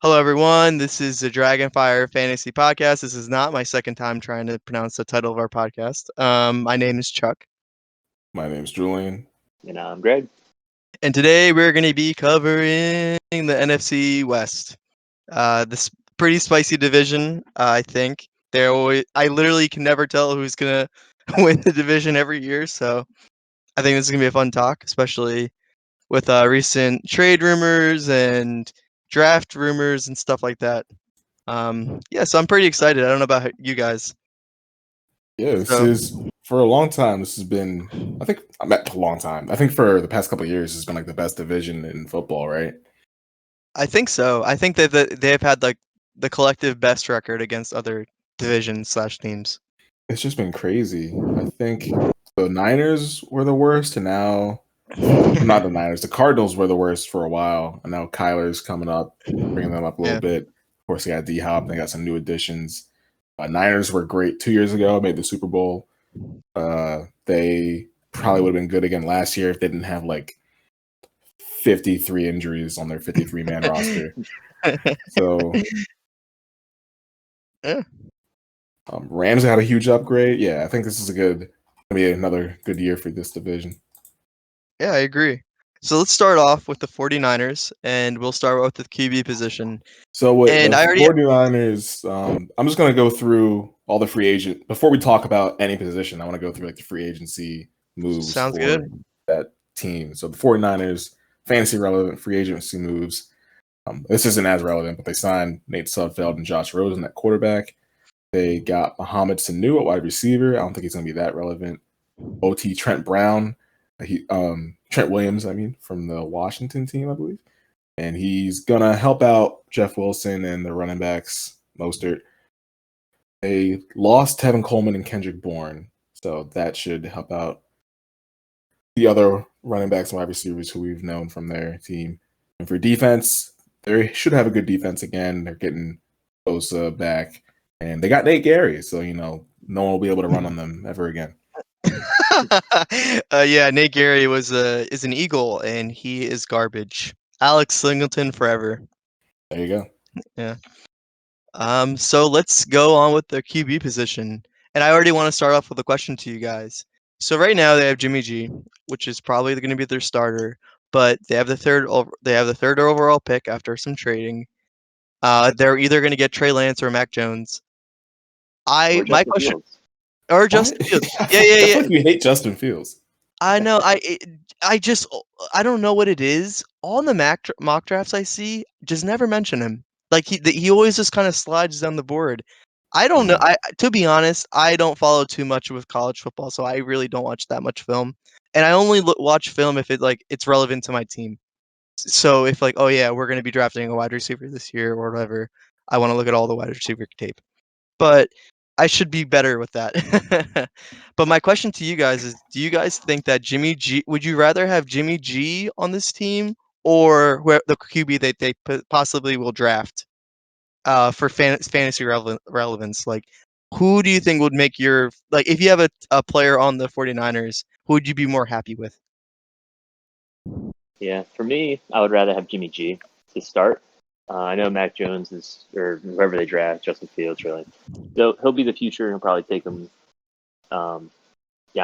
Hello, everyone. This is the Fyre Fantasy Podcast. This is not my second time trying to pronounce the title of our podcast. My name is Chuck. My name's Julian. And I'm Greg. And today we're going to be covering the NFC West. This pretty spicy division, I think. I literally can never tell who's going to win the division every year. So I think this is going to be a fun talk, especially with recent trade rumors and draft rumors and stuff like that. So I'm pretty excited. I don't know about you guys. Yeah, this is for a long time. This has been, I think for the past couple of years, it's been like the best division in football, right? I think so. I think that they've had like the collective best record against other divisions/teams. It's just been crazy. I think the Niners were the worst, and now not the Niners. The Cardinals were the worst for a while, and now Kyler's coming up, bringing them up a little bit. Of course, they got D-Hop, and they got some new additions. Niners were great 2 years ago, made the Super Bowl. They probably would have been good again last year if they didn't have like 53 injuries on their 53-man roster. So, yeah. Rams had a huge upgrade. Yeah, I think this is gonna be another good year for this division. Yeah, I agree. So let's start off with the 49ers, and we'll start with the QB position. So with the 49ers, I'm just going to go through all the free agent. Before we talk about any position, I want to go through like the free agency moves for that team. So the 49ers, fantasy relevant free agency moves. This isn't as relevant, but they signed Nate Sudfeld and Josh Rosen at quarterback. They got Mohamed Sanu at wide receiver. I don't think he's going to be that relevant. OT Trent Brown. Trent Williams, from the Washington team, I believe. And he's going to help out Jeff Wilson and the running backs, Mostert. They lost Tevin Coleman and Kendrick Bourne, so that should help out the other running backs and wide receivers who we've known from their team. And for defense, they should have a good defense again. They're getting Bosa back. And they got Nate Gary, so, no one will be able to run on them ever again. Nate Gary is an Eagle, and he is garbage. Alex Singleton forever. There you go. Yeah. So let's go on with the QB position, and I already want to start off with a question to you guys. So right now they have Jimmy G, which is probably going to be their starter, but they have the third overall pick after some trading. They're either going to get Trey Lance or Mac Jones. Or Justin Fields. Or Justin Fields. Yeah. Like we hate Justin Fields. I know. I don't know what it is. All in the mock drafts I see, just never mention him. Like he always just kind of slides down the board. I don't know. To be honest, I don't follow too much with college football, so I really don't watch that much film. And I only watch film if it's relevant to my team. So if we're going to be drafting a wide receiver this year or whatever, I want to look at all the wide receiver tape. But I should be better with that. But my question to you guys is, do you guys think that would you rather have Jimmy G on this team or the QB that they possibly will draft for fantasy relevance? Like, who do you think would make if you have a player on the 49ers, who would you be more happy with? Yeah, for me, I would rather have Jimmy G to start. I know Mac Jones or whoever they draft, Justin Fields, really. So he'll be the future, and he'll probably take them down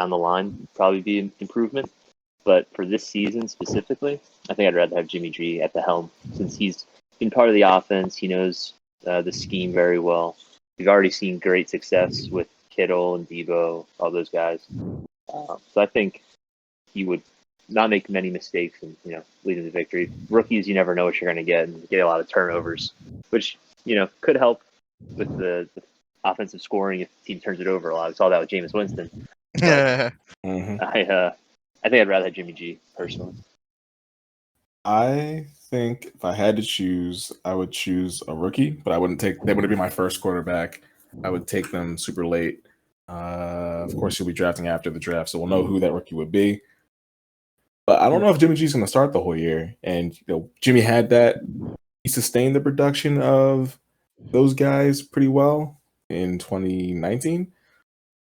the line, probably be an improvement. But for this season specifically, I think I'd rather have Jimmy G at the helm since he's been part of the offense. He knows the scheme very well. We've already seen great success with Kittle and Debo, all those guys. So I think he would not make many mistakes and lead them to victory. Rookies, you never know what you're going to get, and get a lot of turnovers, which could help with the offensive scoring if the team turns it over a lot. We saw that with Jameis Winston. I think I'd rather have Jimmy G personally. I think if I had to choose, I would choose a rookie, but they wouldn't be my first quarterback. I would take them super late. Of course, he'll be drafting after the draft, so we'll know who that rookie would be. But I don't know if Jimmy G's going to start the whole year. And Jimmy had that. He sustained the production of those guys pretty well in 2019.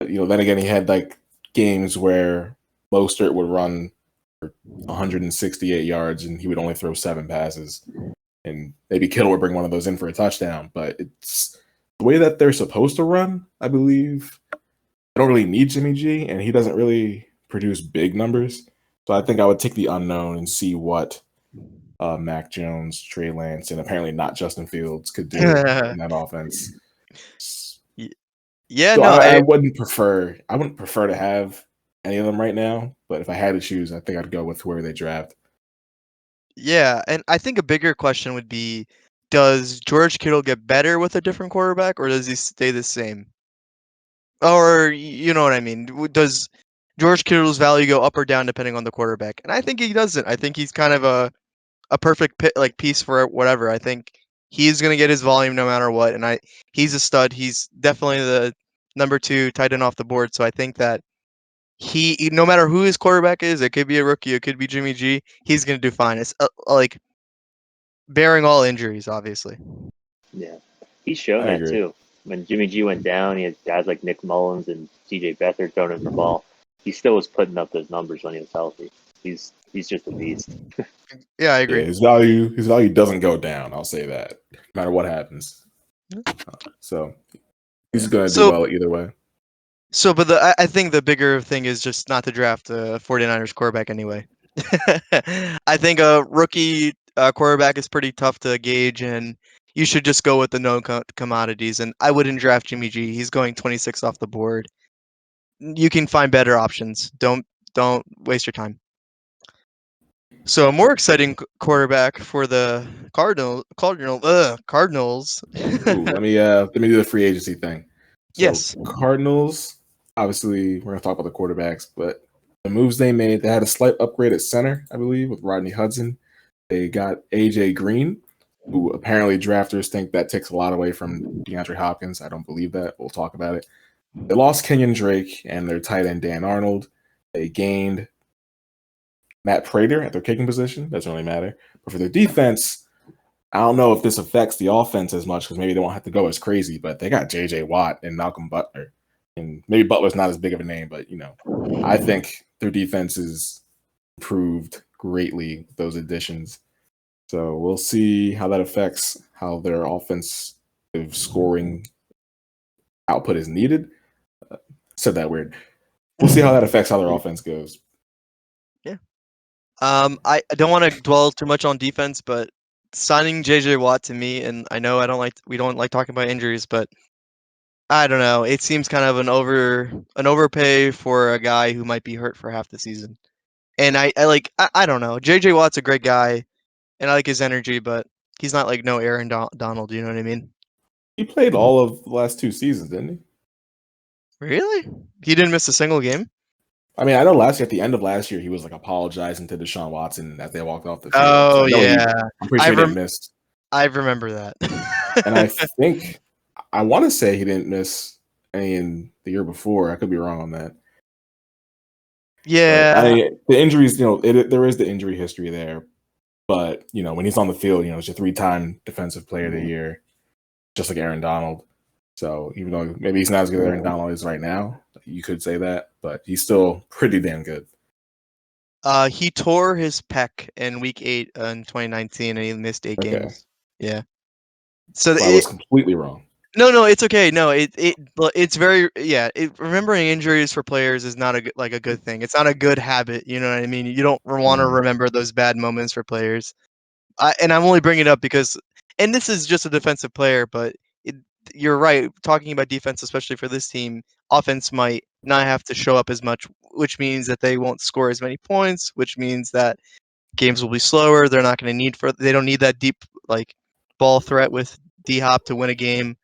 But, then again, he had like games where Mostert would run for 168 yards and he would only throw 7 passes. and maybe Kittle would bring one of those in for a touchdown. But it's the way that they're supposed to run, I believe. I don't really need Jimmy G, and he doesn't really produce big numbers. So I think I would take the unknown and see what Mac Jones, Trey Lance, and apparently not Justin Fields could do in that offense. Yeah, so no, I wouldn't prefer to have any of them right now, but if I had to choose, I think I'd go with whoever they draft. Yeah, and I think a bigger question would be, does George Kittle get better with a different quarterback, or does he stay the same? Or you know what I mean? Does George Kittle's value go up or down depending on the quarterback? And I think he doesn't. I think he's kind of a perfect piece for whatever. I think he's gonna get his volume no matter what, and he's a stud. He's definitely the number 2 tight end off the board. So I think that he, no matter who his quarterback is, it could be a rookie, it could be Jimmy G, he's gonna do fine. It's like bearing all injuries, obviously. Yeah, he's shown I that agree. too. When Jimmy G went down, he had guys like Nick Mullins and CJ Beathard throwing him the ball. He still was putting up those numbers when he was healthy. He's just a beast. Yeah, I agree. Yeah, his value doesn't go down. I'll say that, no matter what happens. So he's going to do well either way. So, but I think the bigger thing is just not to draft a 49ers quarterback anyway. I think a rookie quarterback is pretty tough to gauge, and you should just go with the known commodities. And I wouldn't draft Jimmy G. He's going 26 off the board. You can find better options. Don't waste your time. So a more exciting quarterback for the Cardinals. Ooh, let me do the free agency thing. So Yes. Cardinals, obviously we're gonna talk about the quarterbacks, but the moves they made, they had a slight upgrade at center, I believe, with Rodney Hudson. They got AJ Green, who apparently drafters think that takes a lot away from DeAndre Hopkins. I don't believe that. We'll talk about it. They lost Kenyon Drake and their tight end Dan Arnold. They gained Matt Prater at their kicking position. Doesn't really matter. But for their defense, I don't know if this affects the offense as much because maybe they won't have to go as crazy, but they got J.J. Watt and Malcolm Butler. And maybe Butler's not as big of a name, but, I think their defense is improved greatly with those additions. So we'll see how that affects how their offensive scoring output is needed. Said that weird. We'll see how that affects how their offense goes. Yeah. I don't want to dwell too much on defense, but signing JJ Watt to me, and I know we don't like talking about injuries, but I don't know. It seems kind of an overpay for a guy who might be hurt for half the season. And I don't know. JJ Watt's a great guy, and I like his energy, but he's not like no Aaron Donald. You know what I mean? He played all of the last 2 seasons, didn't he? Really? He didn't miss a single game? I mean, I know at the end of last year, he was like apologizing to Deshaun Watson as they walked off the field. Oh, so yeah. I'm pretty sure he didn't miss. I remember that. And I want to say he didn't miss any in the year before. I could be wrong on that. Yeah. The injuries, there is the injury history there. But, when he's on the field, it's a 3-time defensive player of the year, just like Aaron Donald. So even though maybe he's not as good as Aaron Donald is right now, you could say that, but he's still pretty damn good. He tore his pec in week 8 in 2019, and he missed 8 games. Yeah. So I was completely wrong. No, it's okay. No, it's very remembering injuries for players is not a good thing. It's not a good habit. You know what I mean? You don't want to remember those bad moments for players. And I'm only bringing it up because, and this is just a defensive player, but you're right. Talking about defense, especially for this team, offense might not have to show up as much, which means that they won't score as many points, which means that games will be slower. They're not going to they don't need that deep ball threat with D-Hop to win a game.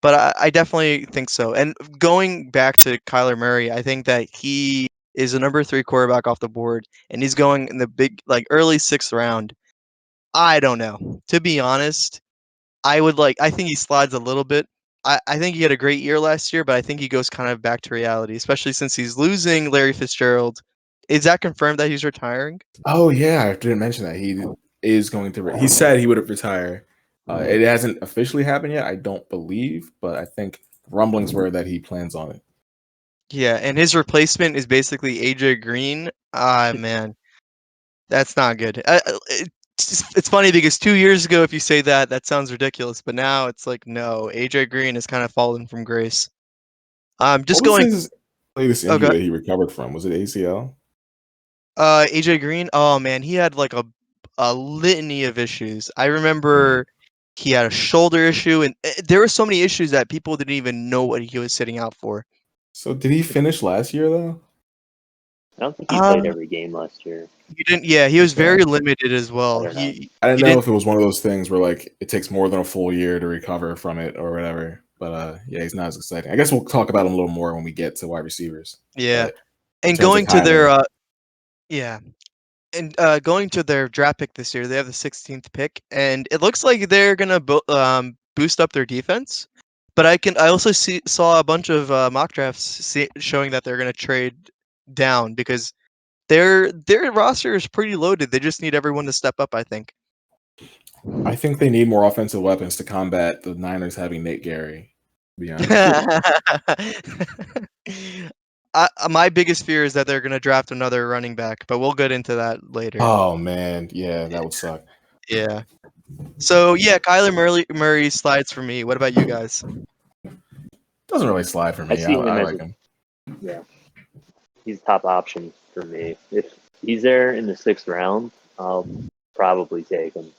But I definitely think so. And going back to Kyler Murray, I think that he is a number 3 quarterback off the board, and he's going in the big early 6th round. I don't know. To be honest, I think he slides a little bit. I think he had a great year last year, but I think he goes kind of back to reality, especially since he's losing Larry Fitzgerald. Is that confirmed that he's retiring? Oh yeah, I didn't mention that he is going to. He said he would retire. It hasn't officially happened yet, I don't believe, but I think rumblings were that he plans on it. Yeah, and his replacement is basically AJ Green. Ah, man, that's not good. it's funny because 2 years ago, if you say that sounds ridiculous, but now it's like, no, AJ Green has kind of fallen from grace. Just What was going. his latest injury Okay. that he recovered from? Was it ACL? AJ Green. Oh man, he had like a litany of issues. I remember he had a shoulder issue, and there were so many issues that people didn't even know what he was sitting out for. So did he finish last year though? I don't think he played every game last year. He didn't. Yeah, he was very limited as well. I don't know. I didn't know if it was one of those things where like it takes more than a full year to recover from it or whatever. But yeah, he's not as exciting. I guess we'll talk about him a little more when we get to wide receivers. Yeah, But and going to their going to their draft pick this year, they have the 16th pick, and it looks like they're gonna boost up their defense. But I also saw a bunch of mock drafts showing that they're gonna trade down because their roster is pretty loaded. They just need everyone to step up, I think. I think they need more offensive weapons to combat the Niners having Nate Gary, to be honest. My biggest fear is that they're going to draft another running back, but we'll get into that later. Oh man, yeah, that would suck. Yeah. So yeah, Kyler Murray slides for me. What about you guys? Doesn't really slide for me. I like him. Yeah, he's top option for me. If he's there in the 6th round, I'll probably take him.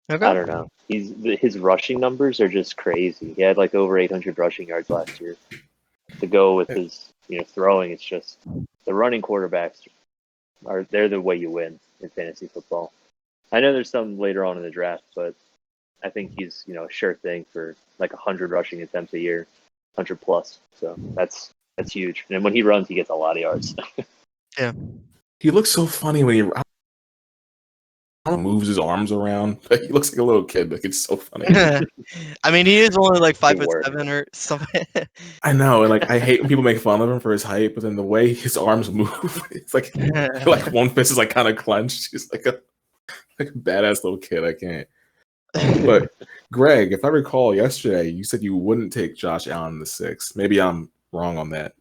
Okay. I don't know. His rushing numbers are just crazy. He had like over 800 rushing yards last year. To go with his throwing, it's just the running quarterbacks they're the way you win in fantasy football. I know there's some later on in the draft, but I think he's a sure thing for like 100 rushing attempts a year, 100 plus. So that's huge. And when he runs, he gets a lot of yards. Yeah, he looks so funny when he moves his arms around. He looks like a little kid. Like it's so funny. I mean, he is only like 5'7" or something. I know, and like I hate when people make fun of him for his height, but then the way his arms move, it's like one fist is like kind of clenched. He's like a badass little kid. I can't. But Greg, if I recall yesterday, you said you wouldn't take Josh Allen in the 6th. Maybe I'm wrong on that.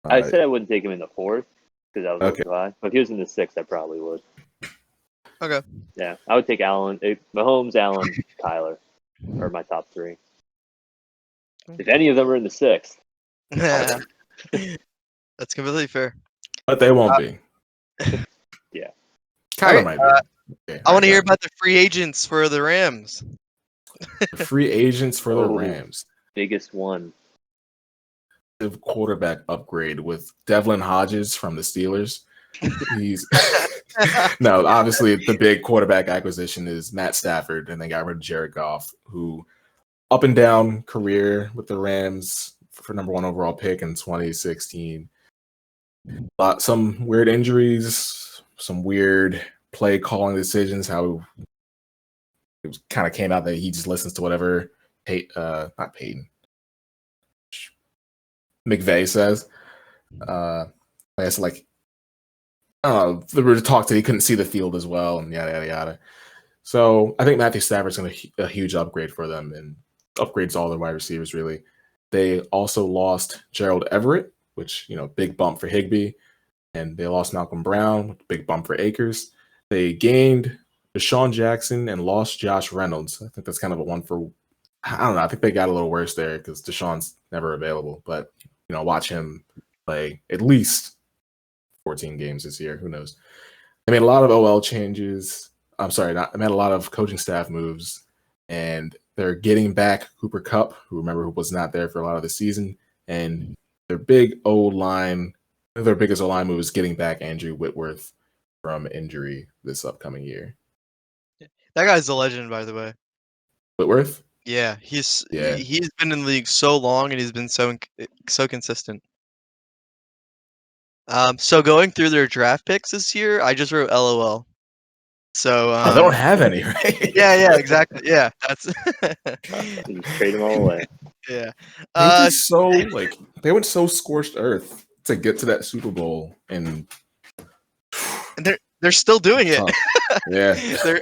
I said I wouldn't take him in the 4th because I was too high. But if he was in the 6th, I probably would. Okay. Yeah, I would take Allen, Mahomes, Allen, Kyler, are my top 3. If any of them are in the 6th, that's completely fair. But they won't be. Yeah, Kyler might be. I want to hear about the free agents for the Rams. Free agents for the Rams. Biggest one. The quarterback upgrade with Devlin Hodges from the Steelers. He's no, obviously the big quarterback acquisition is Matt Stafford, and they got rid of Jared Goff, who up and down career with the Rams for number 1 overall pick in 2016. Some weird injuries, some weird play calling decisions. How it kind of came out that he just listens to whatever not Peyton McVay says. I guess like they were talk that he couldn't see the field as well, and yada yada yada. So I think Matthew Stafford's going to a huge upgrade for them, and upgrades all their wide receivers really. They also lost Gerald Everett, which big bump for Higbee, and they lost Malcolm Brown, big bump for Akers. They gained Deshaun Jackson and lost Josh Reynolds. I think that's kind of a one for. I don't know. I think they got a little worse there because Deshaun's never available, but watch him play at least 14 games this year. Who knows? I made a lot of OL changes. I made a lot of coaching staff moves, and they're getting back Cooper Kupp, who was not there for a lot of the season, and their biggest O-line move is getting back Andrew Whitworth from injury this upcoming year. That guy's a legend, by the way. Whitworth? Yeah, he's been in the league so long, and he's been so consistent. So going through their draft picks this year, I just wrote LOL. So they don't have any, right? Yeah, exactly. Yeah, that's you trade them all away. Yeah. They went so scorched earth to get to that Super Bowl, and they're still doing it. Yeah. They're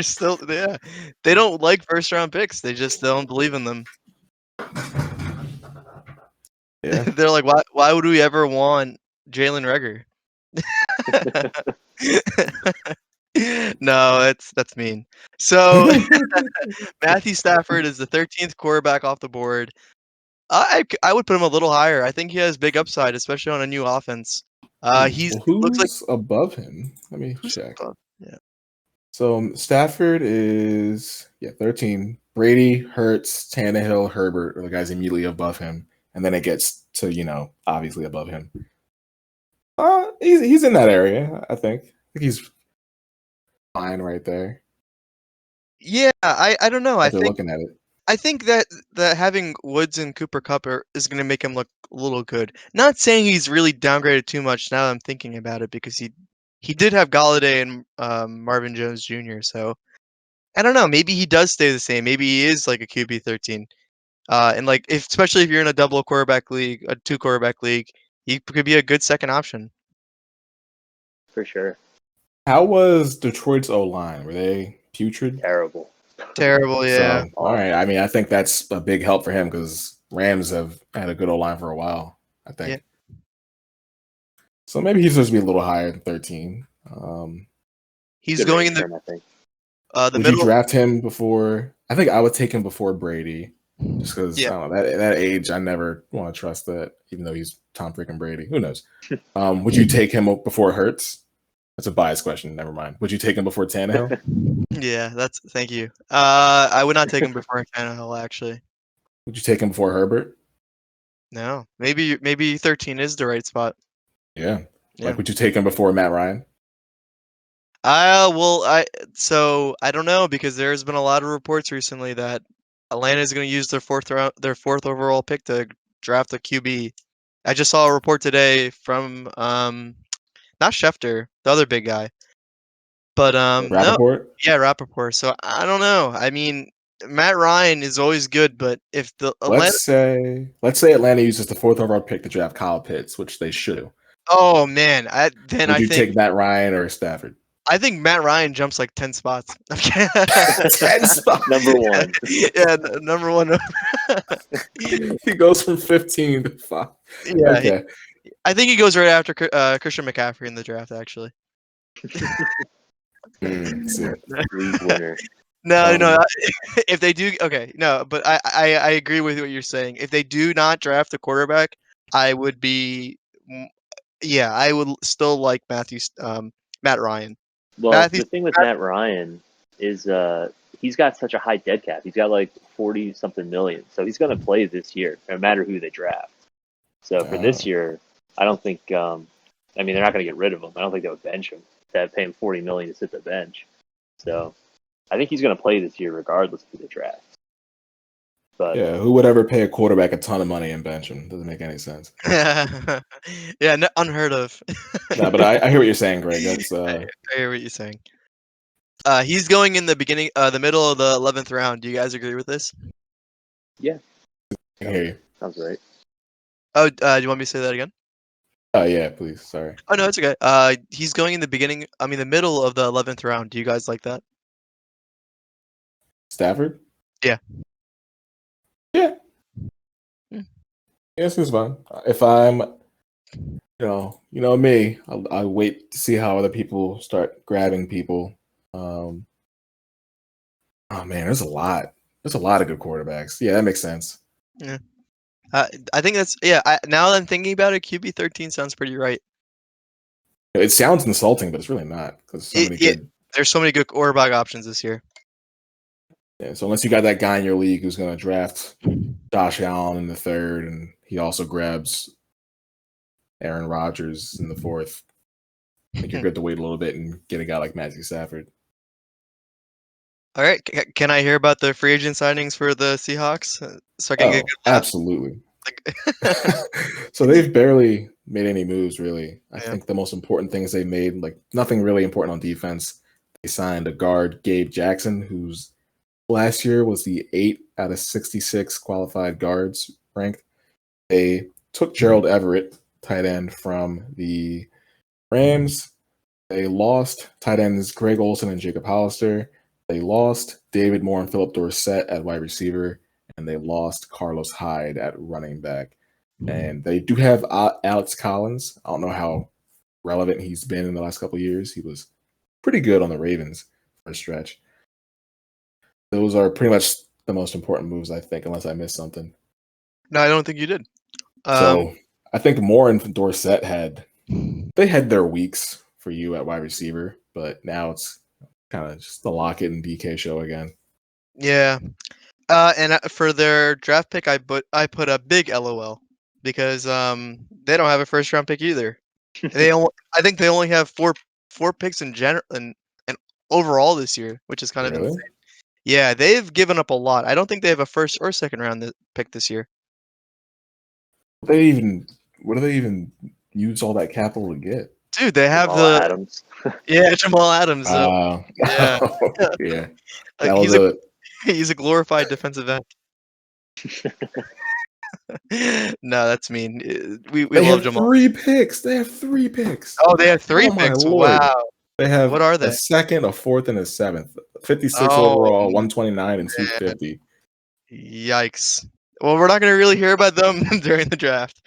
still They don't like first round picks. They just don't believe in them. Yeah. They're like, why would we ever want Jalen Reagor? No, that's mean. So Matthew Stafford is the 13th quarterback off the board. I would put him a little higher. I think he has big upside, especially on a new offense. He's Well, looks like who's above him? Let me who's check. yeah. So Stafford is 13. Brady, Hurts, Tannehill, Herbert are the guys immediately above him, and then it gets to obviously above him. He's in that area. I think he's fine right there. Yeah, I don't know. After looking at it, I think that having Woods and Cooper Kupp is going to make him look a little good. Not saying he's really downgraded too much now that I'm thinking about it, because he did have Galladay and Marvin Jones Jr. So I don't know. Maybe he does stay the same. Maybe he is like a QB 13. And like especially if you're in a double quarterback league, a 2 quarterback league, he could be a good second option. For sure. how was Detroit's O-line? Were they putrid? Terrible. Terrible, yeah. So, all right. I mean, I think that's a big help for him because Rams have had a good O-line for a while, I think. Yeah. So maybe he's supposed to be a little higher than 13. He's Good going in term, I think. the Would middle. you draft him before? I think I would take him before Brady, just because Yeah. I don't know that age. I never want to trust that, even though he's Tom freaking Brady. Who knows? Would you take him before Hurts? That's a biased question. Never mind. Would you take him before Tannehill? Yeah, thank you. I would not take him before Tannehill, actually. Would you take him before Herbert? No, maybe 13 is the right spot. Yeah. Yeah. Like, would you take him before Matt Ryan? So I don't know, because there's been a lot of reports recently that Atlanta is going to use their fourth overall pick to draft a QB. I just saw a report today from not Schefter, the other big guy, but no, Rappaport? yeah, Rappaport. So I don't know. I mean, Matt Ryan is always good, but if the Atlanta, Let's say Atlanta uses the fourth overall pick to draft Kyle Pitts, which they should. oh man, Would you take Matt Ryan or Stafford? I think Matt Ryan jumps like 10 spots. 10 spots. Number one. Yeah, number one. He goes from 15 to 5. Yeah, Okay. I think he goes right after Christian McCaffrey in the draft, actually. League winner. No. If they do, okay, no, but I agree with what you're saying. If they do not draft a quarterback, I would be, yeah, I would still like Matt Ryan. Well, the thing with Matt Ryan is he's got such a high dead cap. He's got like 40 something million. So he's going to play this year, no matter who they draft. So for this year, I don't think. I mean, they're not going to get rid of him. I don't think they would bench him. They pay him 40 million to sit the bench. So I think he's going to play this year regardless of who they draft. But yeah, who would ever pay a quarterback a ton of money and bench him? Doesn't make any sense. Yeah, unheard of. No, but I hear what you're saying, Greg. That's I hear what you're saying. He's going in the middle of the 11th round. Do you guys agree with this? Yeah, I hear you. sounds right. Oh, do you want me to say that again? Oh yeah, please. Sorry. Oh no, it's okay. He's going in the middle of the 11th round. Do you guys like that? Stafford? Yeah. Yeah. Yes, it's fine. If I'm, me, I wait to see how other people start grabbing people. Oh man, there's a lot. There's a lot of good quarterbacks. Yeah, that makes sense. Yeah. I think that's now that I'm thinking about it, QB 13 sounds pretty right. It sounds insulting, but it's really not because there's so many good quarterback options this year. Yeah, so unless you got that guy in your league who's going to draft Josh Allen in the 3rd, and he also grabs Aaron Rodgers in the 4th, I think you're good to wait a little bit and get a guy like Matthew Stafford. All right, can I hear about the free agent signings for the Seahawks so I can get a good laugh? Absolutely. So they've barely made any moves, really. I think the most important things they made, like nothing really important on defense. They signed a guard, Gabe Jackson, who's last year was the 8 out of 66 qualified guards ranked. They took Gerald Everett, tight end from the Rams. They lost tight ends Greg Olsen and Jacob Hollister. They lost David Moore and Philip Dorsett at wide receiver, and they lost Carlos Hyde at running back. And they do have Alex Collins. I don't know how relevant he's been in the last couple of years. He was pretty good on the Ravens for a stretch. Those are pretty much the most important moves, I think, unless I missed something. No, I don't think you did. So I think Moore and Dorsett had their weeks for you at wide receiver, but now it's kind of just the Lockett and DK show again. Yeah. And for their draft pick, I put a big LOL because they don't have a first round pick either. I think they only have four picks in general and overall this year, which is kind of insane. Yeah, they've given up a lot. I don't think they have a first or second round pick this year. What do they even use all that capital to get? Dude, they have Jamal Adams. Jamal Adams. So, yeah, yeah. Like, he's a glorified defensive end. No, that's mean. We love Jamal. 3 picks. They have 3 picks. Oh, they have 3 picks. My Lord. Wow. They have what are they? A second, a fourth, and a seventh. 56 overall, 129, and 250. Yikes. Well, we're not going to really hear about them during the draft.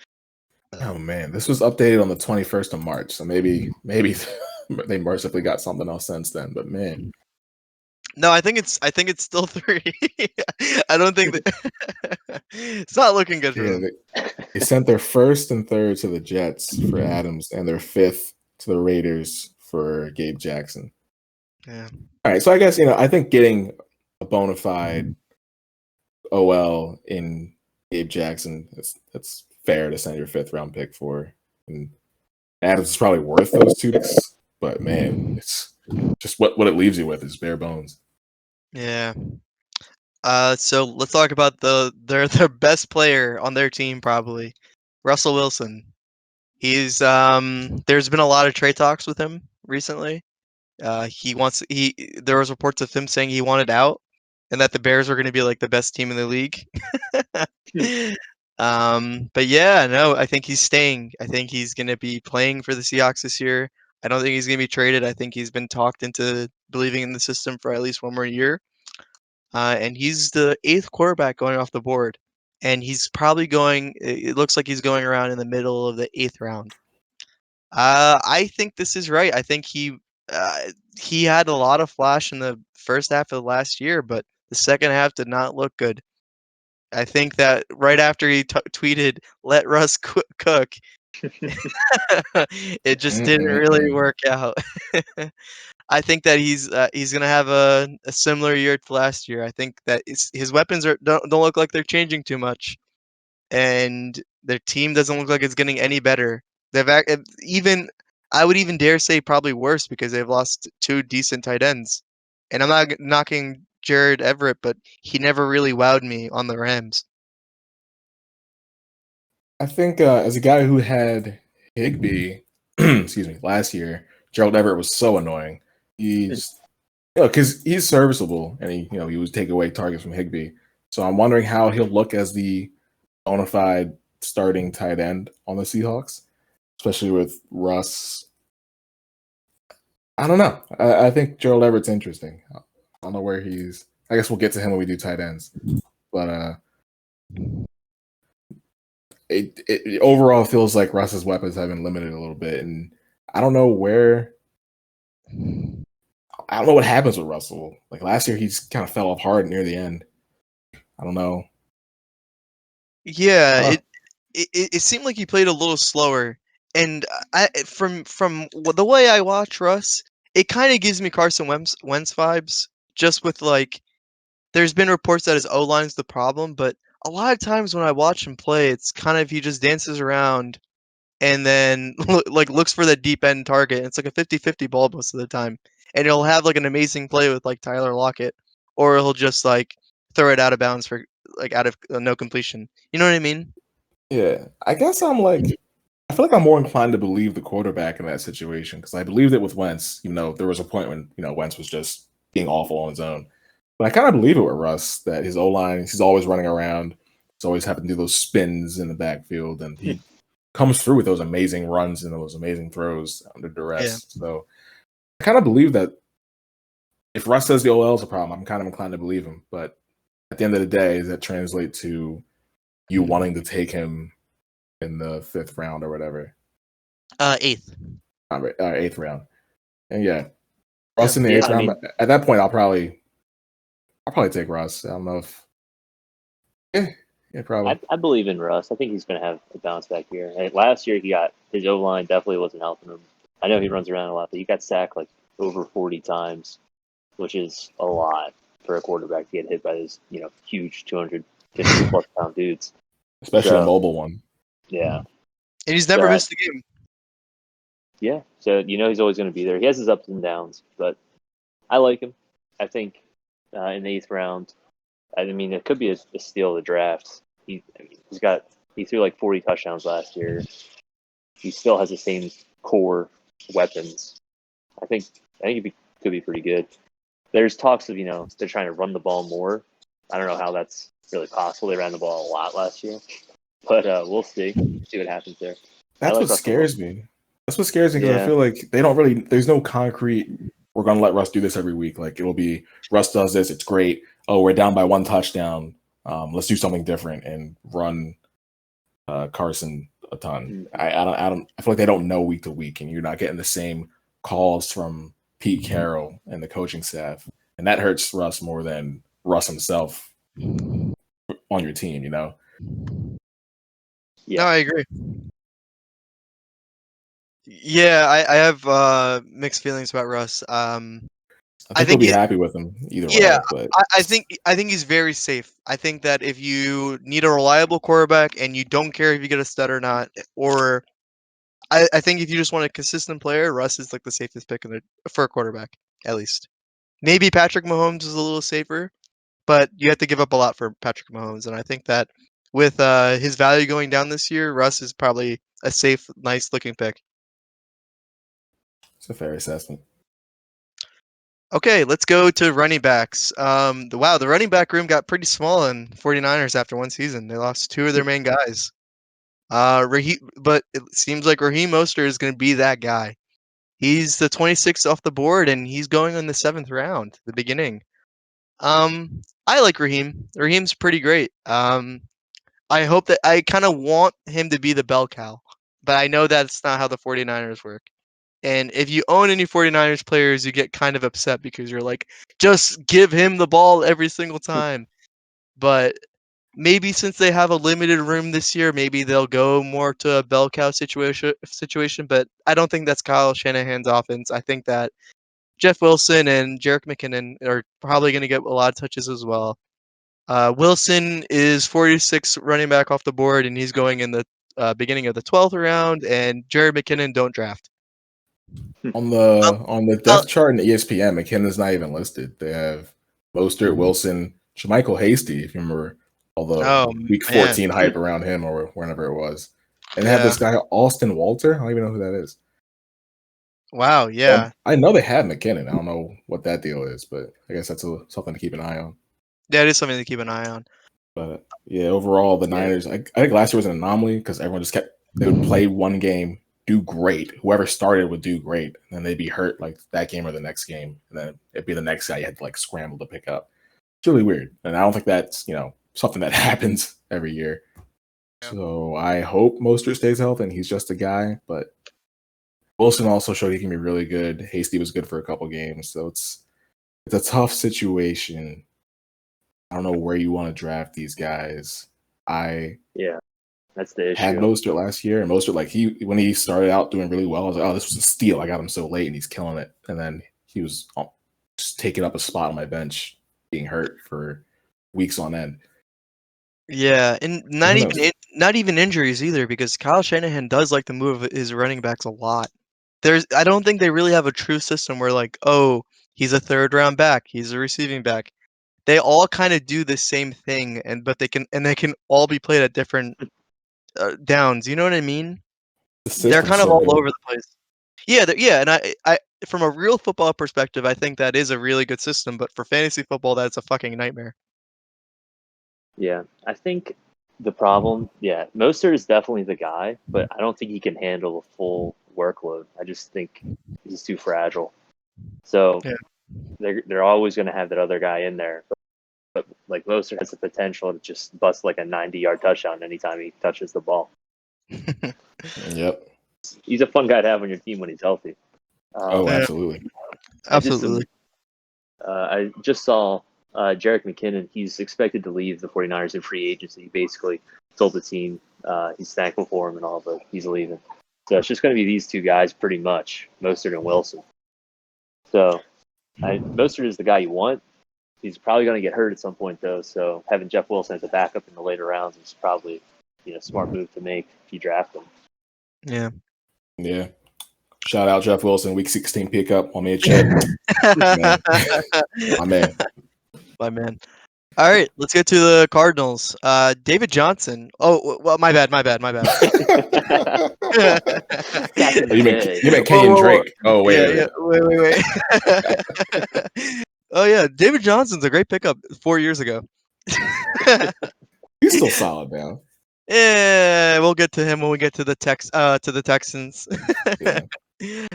Oh man, this was updated on the 21st of March, so maybe they mercifully got something else since then. But man, no, I think it's still 3. I don't think it's not looking good for them. They sent their first and third to the Jets for Adams, and their 5th to the Raiders for Gabe Jackson. Yeah. All right, so I guess I think getting a bona fide OL in Gabe Jackson, that's fair to send your 5th round pick for. And Adams is probably worth those 2 picks, but man, it's just what it leaves you with is bare bones. Yeah. So let's talk about their best player on their team, probably Russell Wilson. He's there's been a lot of trade talks with him recently. There was reports of him saying he wanted out and that the Bears were going to be like the best team in the league. But yeah, no, I think he's staying. I think he's going to be playing for the Seahawks this year. I don't think he's going to be traded. I think he's been talked into believing in the system for at least one more year. And he's the 8th quarterback going off the board. And he's probably going, it looks like he's going around in the middle of the 8th round. I think this is right. I think he had a lot of flash in the first half of last year, but the second half did not look good. I think that right after he tweeted, "Let Russ cook," it just didn't really work out. I think that he's gonna have a similar year to last year. I think that his weapons don't look like they're changing too much, and their team doesn't look like it's getting any better. I would even dare say probably worse because they've lost 2 decent tight ends. And I'm not knocking Jared Everett, but he never really wowed me on the Rams. I think as a guy who had Higbee, excuse me, last year, Gerald Everett was so annoying. He's because he's serviceable and he would take away targets from Higbee. So I'm wondering how he'll look as the bona fide starting tight end on the Seahawks, especially with Russ. I don't know. I think Gerald Everett's interesting. I don't know where he's. I guess we'll get to him when we do tight ends. But it overall feels like Russ's weapons have been limited a little bit, and I don't know where. I don't know what happens with Russell. Like last year, he just kind of fell off hard near the end. I don't know. Yeah, it seemed like he played a little slower, and from the way I watch Russ, it kind of gives me Carson Wentz vibes. Just with like, there's been reports that his O line's the problem, but a lot of times when I watch him play, it's kind of he just dances around and then like looks for the deep end target. It's like a 50-50 ball most of the time, and he'll have like an amazing play with like Tyler Lockett, or he'll just like throw it out of bounds for like out of no completion. You know what I mean? Yeah, I guess I feel like I'm more inclined to believe the quarterback in that situation because I believed it with Wentz. There was a point when Wentz was just being awful on his own. But I kind of believe it with Russ that his O-line, he's always running around. He's always having to do those spins in the backfield, and he comes through with those amazing runs and those amazing throws under duress. Yeah. So I kind of believe that if Russ says the OL is a problem, I'm kind of inclined to believe him. But at the end of the day, does that translate to you wanting to take him in the 5th round or whatever? 8th. 8th round. And yeah, Russ in the 8th round. At that point, I'll probably take Russ. I don't know if. Yeah, probably. I believe in Russ. I think he's going to have a bounce back year. Last year, his O-line definitely wasn't helping him. I know he runs around a lot, but he got sacked like over 40 times, which is a lot for a quarterback to get hit by those, huge 250+ pound dudes. Especially a mobile one. Yeah. And he's never missed a game. Yeah. So, he's always going to be there. He has his ups and downs, but I like him. I think in the 8th round, it could be a steal of the draft. He threw like 40 touchdowns last year. He still has the same core weapons. I think he could be pretty good. There's talks of they're trying to run the ball more. I don't know how that's really possible. They ran the ball a lot last year, but we'll see what happens there. That's what scares me. That's what scares me because I feel like they don't really. There's no concrete. We're gonna let Russ do this every week. Like it'll be Russ does this. It's great. Oh, we're down by 1 touchdown. Let's do something different and run Carson a ton. I feel like they don't know week to week, and you're not getting the same calls from Pete Carroll and the coaching staff, and that hurts Russ more than Russ himself on your team. Yeah. No, I agree. Yeah, I have mixed feelings about Russ. I think he'll be happy with him either way. But I think he's very safe. I think that if you need a reliable quarterback and you don't care if you get a stud or not, or I think if you just want a consistent player, Russ is like the safest pick for a quarterback, at least. Maybe Patrick Mahomes is a little safer, but you have to give up a lot for Patrick Mahomes, and I think that with his value going down this year, Russ is probably a safe, nice-looking pick. It's a fair assessment. Okay, let's go to running backs. The running back room got pretty small in 49ers after one season. They lost 2 of their main guys. But it seems like Raheem Mostert is going to be that guy. He's the 26th off the board, and he's going in the 7th round, the beginning. I like Raheem. Raheem's pretty great. I hope that I kind of want him to be the bell cow, but I know that's not how the 49ers work. And if you own any 49ers players, you get kind of upset because you're like, just give him the ball every single time. But maybe since they have a limited room this year, maybe they'll go more to a bell cow situation. But I don't think that's Kyle Shanahan's offense. I think that Jeff Wilson and Jerick McKinnon are probably going to get a lot of touches as well. Wilson is 46 running back off the board, and he's going in the beginning of the 12th round. And Jerick McKinnon don't draft. On the depth chart in ESPN, McKinnon's not even listed. They have Mostert, Wilson, Jermichael Hasty, if you remember all the week 14 hype around him or whenever it was. And they have this guy, Austin Walter. I don't even know who that is. Wow, yeah. I know they have McKinnon. I don't know what that deal is, but I guess that's something to keep an eye on. Yeah, it is something to keep an eye on. But yeah, overall, the Niners, I think last year was an anomaly because everyone just they would play one game, do great. Whoever started would do great, and then they'd be hurt like that game or the next game, and then it'd be the next guy you had to like scramble to pick up. It's really weird, and I don't think that's something that happens every year. Yeah. So I hope Mostert stays healthy and he's just a guy, but Wilson also showed he can be really good. Hasty was good for a couple games, so it's a tough situation. I don't know where you want to draft these guys. That's the issue. Had Mostert last year, and Mostert, when he started out doing really well, I was like, oh, this was a steal. I got him so late, and he's killing it. And then he was just taking up a spot on my bench, being hurt for weeks on end. Yeah, and not even injuries either, because Kyle Shanahan does like to move his running backs a lot. I don't think they really have a true system where like, oh, he's a 3rd round back, he's a receiving back. They all kind of do the same thing, but they can all be played at different downs. You know what I mean? They're kind of all over the place. Yeah, and I from a real football perspective, I think that is a really good system. But for fantasy football, that's a fucking nightmare. Yeah, I think the problem, Mostert is definitely the guy, but I don't think he can handle a full workload. I just think he's too fragile. So they're always going to have that other guy in there. But like Mostert has the potential to just bust like a 90-yard touchdown anytime he touches the ball. Yep. He's a fun guy to have on your team when he's healthy. Absolutely. Absolutely. I just saw Jerick McKinnon. He's expected to leave the 49ers in free agency. He basically told the team he's thankful for him and all, but he's leaving. So it's just going to be these two guys pretty much, Mostert and Wilson. So Mostert is the guy you want. He's probably going to get hurt at some point, though. So having Jeff Wilson as a backup in the later rounds is probably a smart move to make if you draft him. Yeah. Yeah. Shout out Jeff Wilson, week 16 pickup on me a check. My man. My man. All right, let's get to the Cardinals. David Johnson. Oh, well, my bad. Oh, you meant Kenyon Drake. Oh, wait. Oh, yeah, David Johnson's a great pickup 4 years ago. He's still solid now. Yeah, we'll get to him when we get to the Texans. Yeah.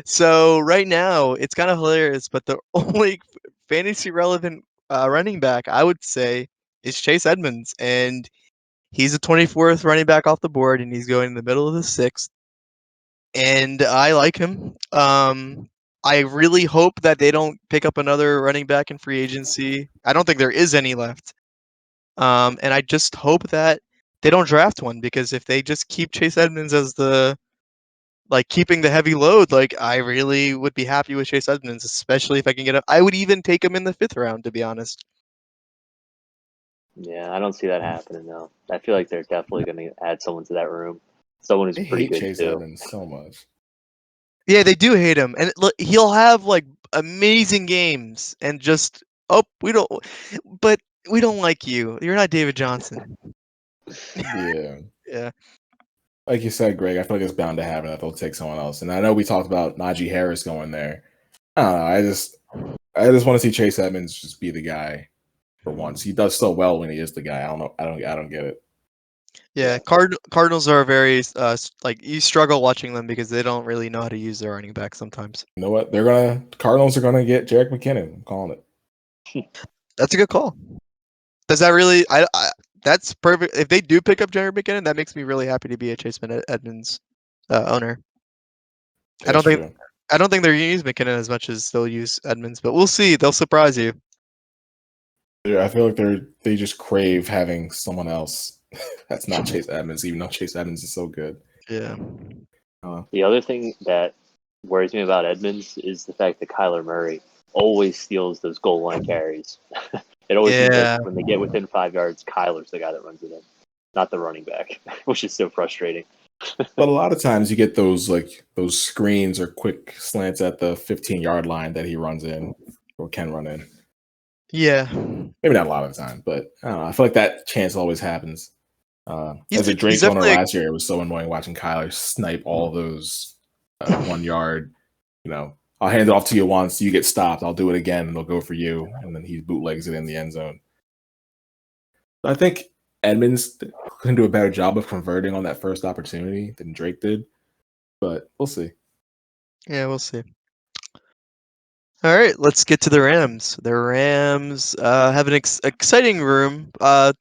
So right now, it's kind of hilarious, but the only fantasy relevant running back I would say is Chase Edmonds, and he's the 24th running back off the board, and he's going in the middle of the 6th. And I like him. I really hope that they don't pick up another running back in free agency. I don't think there is any left. And I just hope that they don't draft one, because if they just keep Chase Edmonds as keeping the heavy load, I really would be happy with Chase Edmonds, especially if I can get him. I would even take him in the 5th round, to be honest. Yeah, I don't see that happening though. I feel like they're definitely going to add someone to that room. Someone who's pretty good Chase too. Edmonds so much. Yeah, they do hate him, and he'll have amazing games, and just we don't like you. You're not David Johnson. Yeah. Yeah. Like you said, Greg, I feel like it's bound to happen that they'll take someone else. And I know we talked about Najee Harris going there. I don't know. I just want to see Chase Edmonds just be the guy for once. He does so well when he is the guy. I don't know. I don't get it. Yeah, Cardinals are very you struggle watching them because they don't really know how to use their running back sometimes. You know what? Cardinals are gonna get Jerick McKinnon. I'm calling it. That's a good call. Does that really? That's perfect. If they do pick up Jerick McKinnon, that makes me really happy to be a Chase Edmonds owner. I don't think they're gonna use McKinnon as much as they'll use Edmonds, but we'll see. They'll surprise you. Yeah, I feel like they just crave having someone else that's not Chase Edmonds, even though Chase Edmonds is so good. Yeah. The other thing that worries me about Edmonds is the fact that Kyler Murray always steals those goal line carries. It always seems like when they get within 5 yards, Kyler's the guy that runs it in, not the running back, which is so frustrating. But a lot of times you get those screens or quick slants at the 15-yard line that he runs in or can run in. Yeah. Maybe not a lot of the time, but I don't know. I feel like that chance always happens. As a Drake owner last year, it was so annoying watching Kyler snipe all those 1 yard. I'll hand it off to you once, you get stopped. I'll do it again, and they'll go for you, and then he bootlegs it in the end zone. I think Edmonds can do a better job of converting on that first opportunity than Drake did, but we'll see. Yeah, we'll see. All right, let's get to the Rams. The Rams have an exciting room.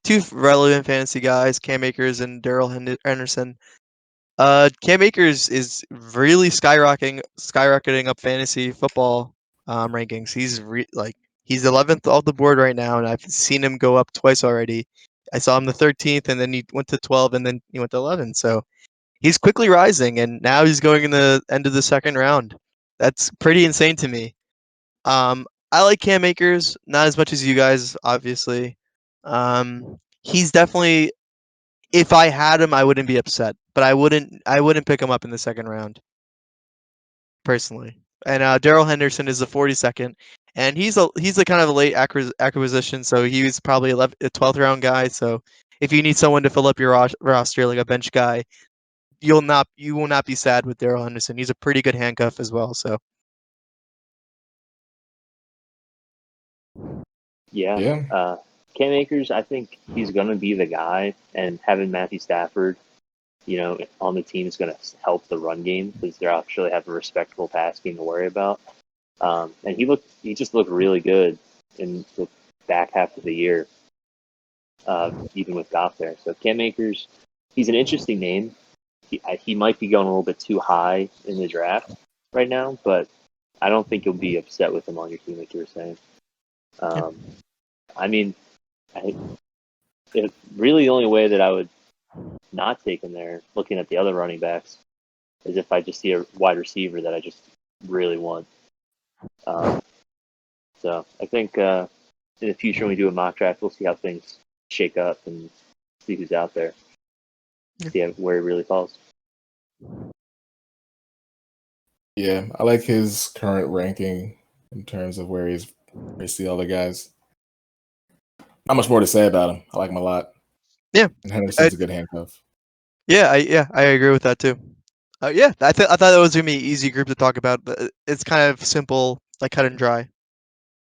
Two relevant fantasy guys, Cam Akers and Darrell Henderson. Cam Akers is really skyrocketing up fantasy football rankings. He's he's 11th off the board right now, and I've seen him go up twice already. I saw him the 13th, and then he went to 12, and then he went to 11. So he's quickly rising, and now he's going in the end of the 2nd round. That's pretty insane to me. I like Cam Akers, not as much as you guys, obviously. He's definitely, if I had him, I wouldn't be upset, but I wouldn't pick him up in the 2nd round, personally. And Darrell Henderson is the 42nd, and he's a kind of a late acquisition, so he was probably a 12th round guy. So if you need someone to fill up your roster, like a bench guy, you will not be sad with Darrell Henderson. He's a pretty good handcuff as well. So. Yeah. Cam Akers, I think he's going to be the guy, and having Matthew Stafford, on the team is going to help the run game because they actually have a respectable pass game to worry about. And he just looked really good in the back half of the year, even with Goff there. So Cam Akers, he's an interesting name. He might be going a little bit too high in the draft right now, but I don't think you'll be upset with him on your team, like you were saying. I mean, really the only way that I would not take him there, looking at the other running backs, is if I just see a wide receiver that I just really want. So I think in the future when we do a mock draft, we'll see how things shake up and see who's out there, see where he really falls. Yeah, I like his current ranking in terms of where he's the other guys. Not much more to say about him. I like him a lot. Yeah, and Henderson's a good handcuff. Yeah, I agree with that too. Yeah, I thought that was gonna be an easy group to talk about, but it's kind of simple, like cut and dry.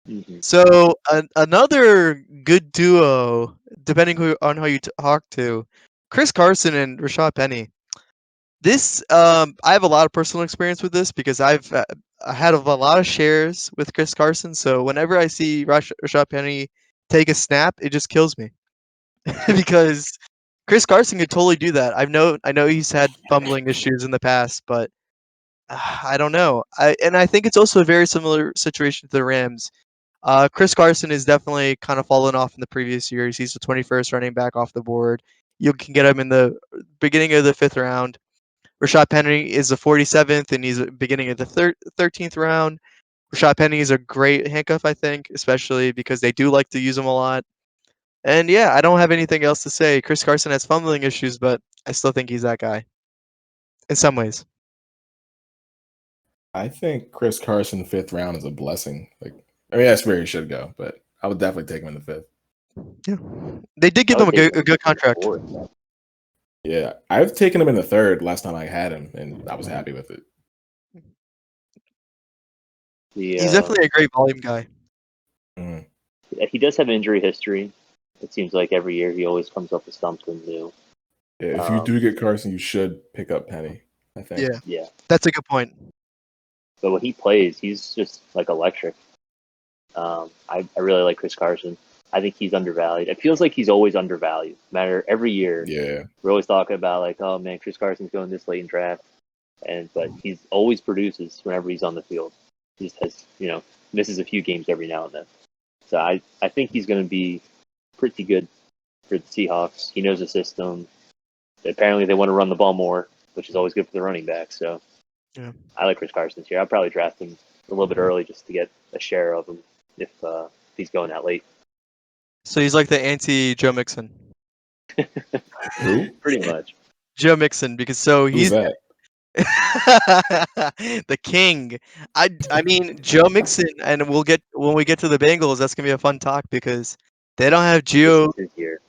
Mm-hmm. So another good duo, depending on how you talk to, Chris Carson and Rashad Penny. This I have a lot of personal experience with this because I had a lot of shares with Chris Carson. So whenever I see Rashad Penny take a snap, it just kills me because Chris Carson could totally do that. I know he's had fumbling issues in the past, but I don't know. I think it's also a very similar situation to the Rams. Chris Carson is definitely kind of fallen off in the previous years. He's the 21st running back off the board. You can get him in the beginning of the 5th round. Rashad Penny is the 47th, and he's beginning of the 13th round. Rashad Penny is a great handcuff, I think, especially because they do like to use him a lot. And yeah, I don't have anything else to say. Chris Carson has fumbling issues, but I still think he's that guy in some ways. I think Chris Carson 5th round is a blessing. That's where he should go, but I would definitely take him in the 5th. Yeah, they did give him a good contract. Yeah, I've taken him in the 3rd last time I had him, and I was happy with it. He's definitely a great volume guy. Mm. He does have injury history. It seems like every year he always comes up with something new. Yeah, if you do get Carson, you should pick up Penny, I think. Yeah. That's a good point. But when he plays, he's just like electric. I really like Chris Carson. I think he's undervalued. It feels like he's always undervalued. Every year, we're always talking about like, oh man, Chris Carson's going this late in draft, but he's always produces whenever he's on the field. He just has, misses a few games every now and then. So I think he's going to be pretty good for the Seahawks. He knows the system. Apparently, they want to run the ball more, which is always good for the running back. So I like Chris Carson this year. I'll probably draft him a little bit early just to get a share of him if he's going that late. So he's like the anti-Joe Mixon. Who? Pretty much. Joe Mixon, because Who's he's that? the king. I mean Joe Mixon, and when we get to the Bengals, that's gonna be a fun talk because they don't have Gio here.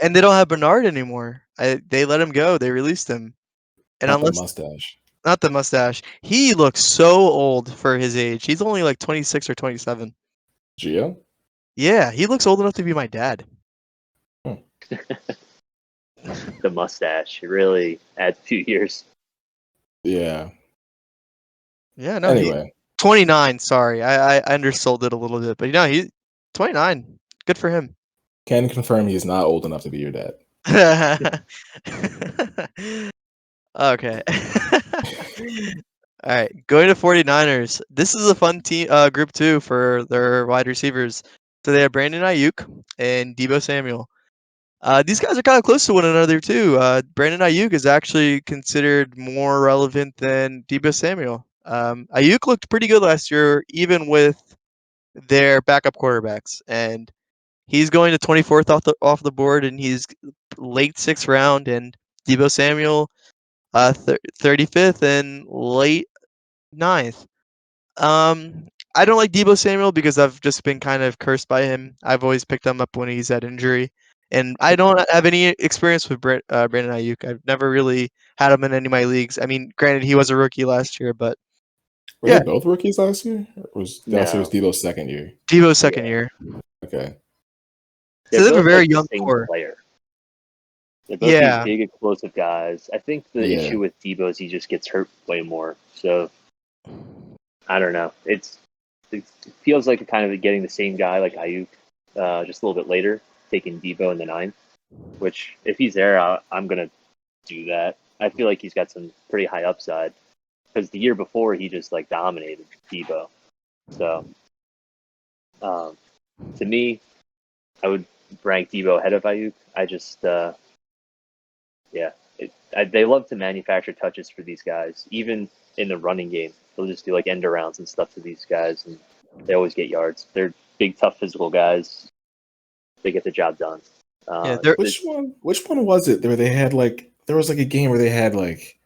and they don't have Bernard anymore. They let him go. They released him. And Not the mustache. Not the mustache. He looks so old for his age. He's only like 26 or 27. Gio? Yeah, he looks old enough to be my dad. The mustache really adds a few years. Yeah. Yeah, no. Anyway. 29, sorry. I undersold it a little bit. But he's 29. Good for him. Can confirm he's not old enough to be your dad. Okay. All right, going to 49ers. This is a fun team group too for their wide receivers. So they have Brandon Ayuk and Deebo Samuel. These guys are kind of close to one another too. Brandon Ayuk is actually considered more relevant than Deebo Samuel. Ayuk looked pretty good last year, even with their backup quarterbacks, and he's going to 24th off the board, and he's late 6th round, and Deebo Samuel 35th and late 9th. I don't like Deebo Samuel because I've just been kind of cursed by him. I've always picked him up when he's had injury, and I don't have any experience with Brandon Ayuk. I've never really had him in any of my leagues. I mean, granted, he was a rookie last year, but were they both rookies last year? Or was Deebo's second year? Deebo's second year. Okay. So they have a very young core. Player. They're both these big, explosive guys. I think the issue with Deebo is he just gets hurt way more. So I don't know. It feels like kind of getting the same guy like Ayuk, just a little bit later, taking Deebo in the 9th. Which, if he's there, I'm gonna do that. I feel like he's got some pretty high upside. because the year before he just like dominated Debo. So to me, I would rank Debo ahead of Ayuk. I just they love to manufacture touches for these guys, even in the running game. They'll just do like end arounds and stuff to these guys, and they always get yards. They're big, tough, physical guys. They get the job done. Which one was it? There was like a game where they had like,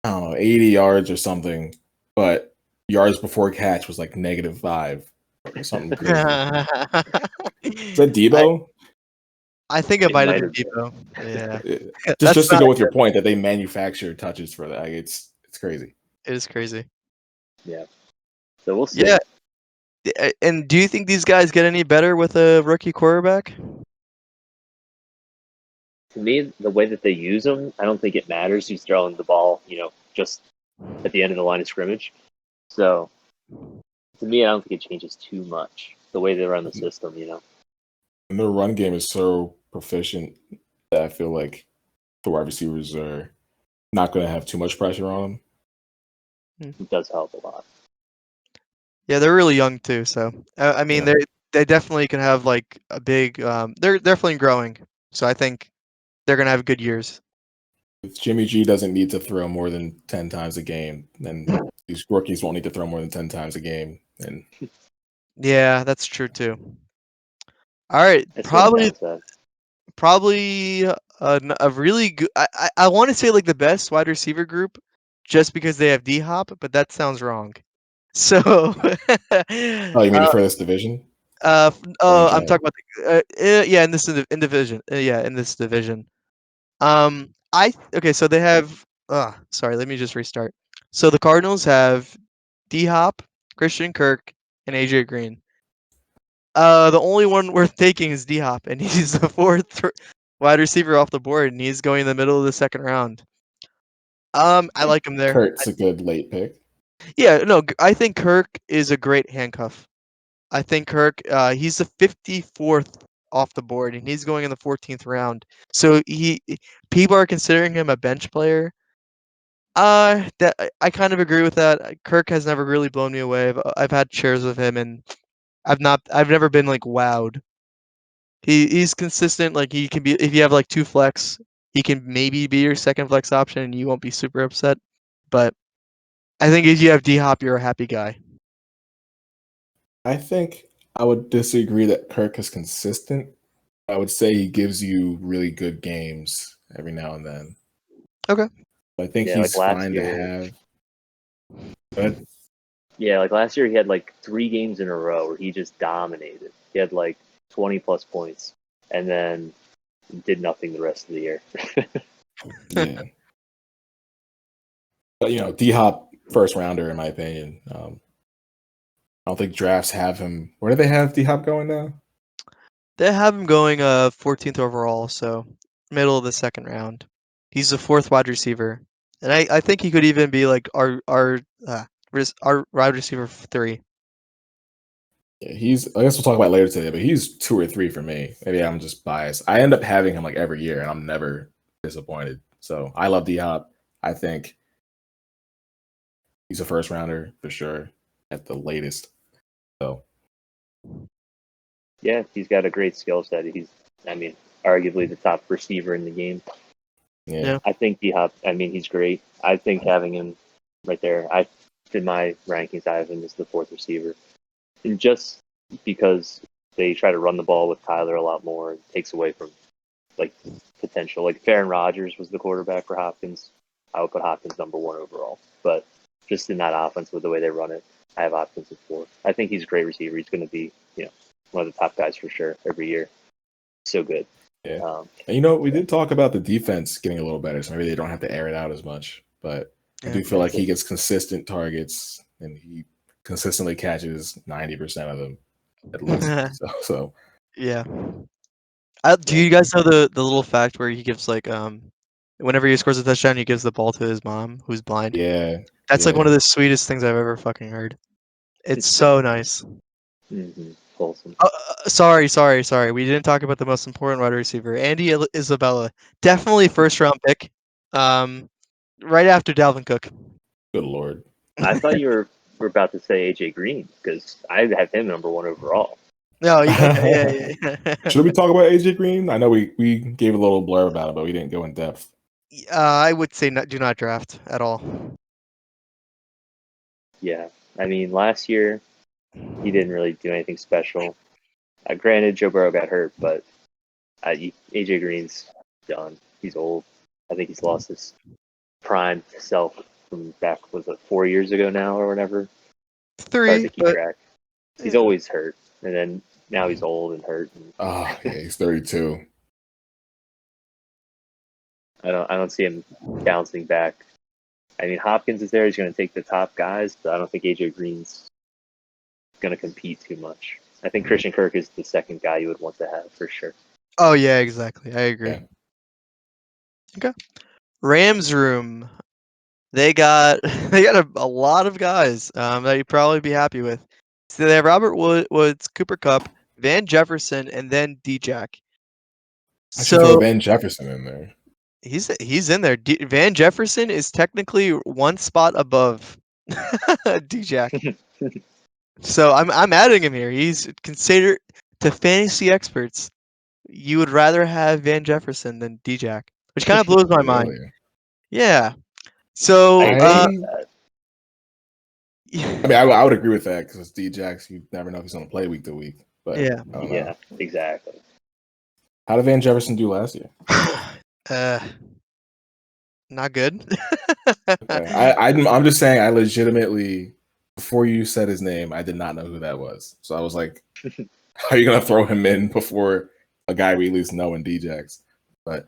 I don't know, 80 yards or something, but yards before catch was like -5 or something crazy. Is that Debo? I think it might have been Debo. Yeah. Just to go with your point that they manufacture touches for that. Like, it's crazy. It is crazy. Yeah. So we'll see. Yeah. And do you think these guys get any better with a rookie quarterback? To me, the way that they use him, I don't think it matters. He's throwing the ball, just at the end of the line of scrimmage. So, to me, I don't think it changes too much the way they run the system. And their run game is so proficient that I feel like the wide receivers are not going to have too much pressure on them. It does help a lot. Yeah, they're really young too. So I mean, they definitely can have like a big. They're definitely growing. So I think they're gonna have good years. If Jimmy G doesn't need to throw more than 10 times a game, then these rookies won't need to throw more than 10 times a game. And yeah, that's true too. All right, probably a really good. I want to say like the best wide receiver group, just because they have D-Hop, but that sounds wrong. So. Oh, you mean for this division? I'm talking about in this division. In this division. So they have. Sorry, let me just restart. So the Cardinals have D-Hop, Christian Kirk, and AJ Green. The only one worth taking is D-Hop, and he's the fourth wide receiver off the board, and he's going in the middle of the second round. I like him there. Kirk's a good late pick. Yeah, no, I think Kirk is a great handcuff. I think Kirk, he's the 54th off the board, and he's going in the 14th round. So people are considering him a bench player. That I kind of agree with that. Kirk has never really blown me away. I've had shares of him, and I've never been like wowed. He's consistent. Like he can be, if you have like two flex, he can maybe be your second flex option, and you won't be super upset. But I think if you have D-Hop, you're a happy guy. I think I would disagree that Kirk is consistent. I would say he gives you really good games every now and then. Okay. I think he's fine to have. But yeah, like last year he had like 3 games in a row where he just dominated. He had like 20 plus points, and then did nothing the rest of the year. Yeah. But D-Hop first rounder in my opinion. I don't think drafts have him. Where do they have D-Hop going now? They have him going 14th overall, so middle of the second round. He's the 4th wide receiver, and I think he could even be like our wide receiver 3. Yeah, I guess we'll talk about it later today, but he's 2 or 3 for me. Maybe I'm just biased. I end up having him like every year, and I'm never disappointed. So I love D-Hop. I think he's a first rounder for sure at the latest. So yeah, he's got a great skill set. He's, arguably the top receiver in the game. Yeah. I think D-Hop, he's great. I think having him right there, in my rankings, I have him as the 4th receiver. And just because they try to run the ball with Kyler a lot more, it takes away from like potential. Like if Aaron Rodgers was the quarterback for Hopkins, I would put Hopkins number 1 overall. But just in that offense with the way they run it, I have Hopkins at 4. I think he's a great receiver. He's going to be, one of the top guys for sure every year. So good. Yeah. And we did talk about the defense getting a little better, so maybe they don't have to air it out as much. But I do feel like he gets consistent targets, and he consistently catches 90% of them at least. so yeah. Do you guys know the little fact where he gives like whenever he scores a touchdown, he gives the ball to his mom who's blind? Yeah. That's like one of the sweetest things I've ever fucking heard. It's so nice. Mm-hmm. Wholesome. Sorry. We didn't talk about the most important wide receiver, Andy Isabella. Definitely first round pick. Right after Dalvin Cook. Good Lord. I thought you were about to say AJ Green because I have him number 1 overall. No, okay, yeah. Should we talk about AJ Green? I know we gave a little blurb about it, but we didn't go in depth. I would say do not draft at all. Yeah, I mean, last year he didn't really do anything special. Granted, Joe Burrow got hurt, but AJ Green's done. He's old. I think he's lost his prime self from back, was it 4 years ago now or whatever? 3, Hard to keep but track. He's always hurt, and then now he's old and hurt. Oh, yeah, he's 32. I don't see him bouncing back. I mean, Hopkins is there. He's going to take the top guys, but I don't think AJ Green's going to compete too much. I think Christian Kirk is the second guy you would want to have for sure. Oh yeah, exactly. I agree. Yeah. Okay. Rams room. They got a lot of guys that you'd probably be happy with. So they have Robert Woods, Cooper Kupp, Van Jefferson, and then D-Jack. I should throw So Van Jefferson in there. he's in there. Van Jefferson is technically one spot above D-Jack. So I'm adding him here. He's considered, to fantasy experts, you would rather have Van Jefferson than D-Jack, which kind of blows my mind. Really? Yeah. So I mean, I would agree with that because D-Jax, you never know if he's going to play week to week. But yeah, I don't know. Exactly. How did Van Jefferson do last year? Not good. Okay. I'm just saying, I legitimately, before you said his name, I did not know who that was. So I was like, how are you going to throw him in before a guy we at least know in D-Jax? But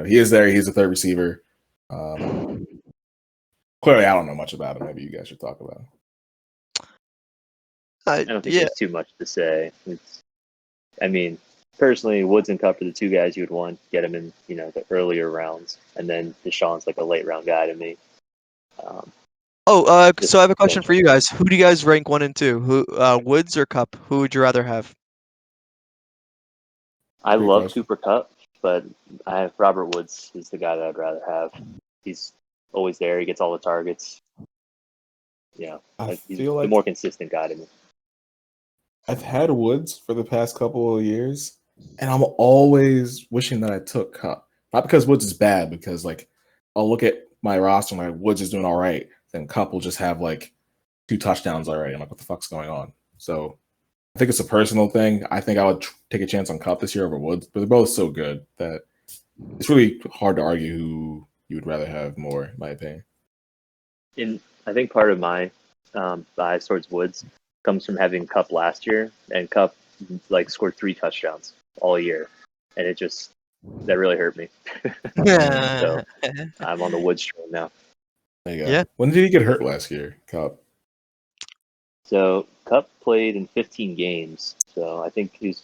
he is there. He's a third receiver. Clearly, I don't know much about him. Maybe you guys should talk about him. I don't think there's too much to say. I mean, personally, Woods and Kupp are the two guys you would want. Get him in, the earlier rounds, and then Deshaun's like a late round guy to me. So I have a question for you guys. Who do you guys rank 1 and 2? Who, Woods or Kupp? Who would you rather have? I love Cooper Kupp, but Robert Woods is the guy that I'd rather have. He's always there. He gets all the targets. Yeah, he's the more consistent guy to me. I've had Woods for the past couple of years, and I'm always wishing that I took Kupp. Not because Woods is bad, because I'll look at my roster and Woods is doing all right, then Kupp will just have 2 touchdowns already. I'm like, what the fuck's going on? So I think it's a personal thing. I think I would take a chance on Kupp this year over Woods, but they're both so good that it's really hard to argue who you would rather have more, in my opinion. And I think part of my bias towards Woods comes from having Kupp last year, and Kupp scored 3 touchdowns all year, and that really hurt me. So I'm on the Woods train now. There you go. Yeah. When did he get hurt last year, Kupp? So Kupp played in 15 games. So I think he's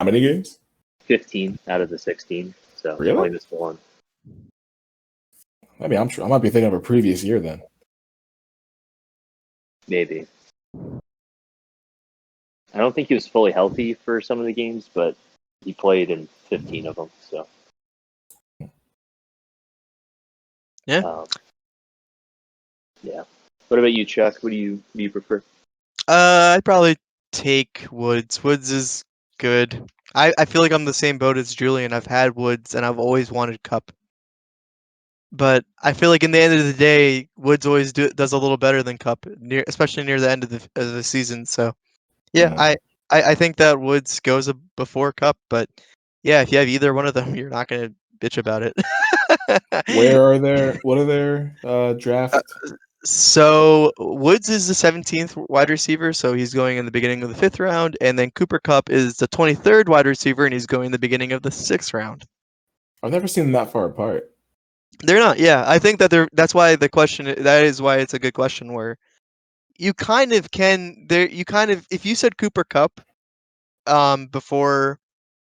how many games? 15 out of the 16. So really? He only missed 1. I mean, I'm sure I might be thinking of a previous year then. Maybe. I don't think he was fully healthy for some of the games, but he played in 15 of them. So yeah. Yeah. What about you, Chuck? What do you prefer? I'd probably take Woods. Woods is good. I feel like I'm the same boat as Julian. I've had Woods and I've always wanted Kupp. But I feel like in the end of the day, Woods always does a little better than Kupp, especially near the end of the season. So yeah, I think that Woods goes before Kupp, but yeah, if you have either one of them, you're not gonna bitch about it. What are their draft? So Woods is the 17th wide receiver, so he's going in the beginning of the 5th round, and then Cooper Kupp is the 23rd wide receiver, and he's going in the beginning of the 6th round. I've never seen them that far apart. They're not. Yeah, I think that that's why the question. That is why it's a good question. Where you kind of can. If you said Cooper Kupp, before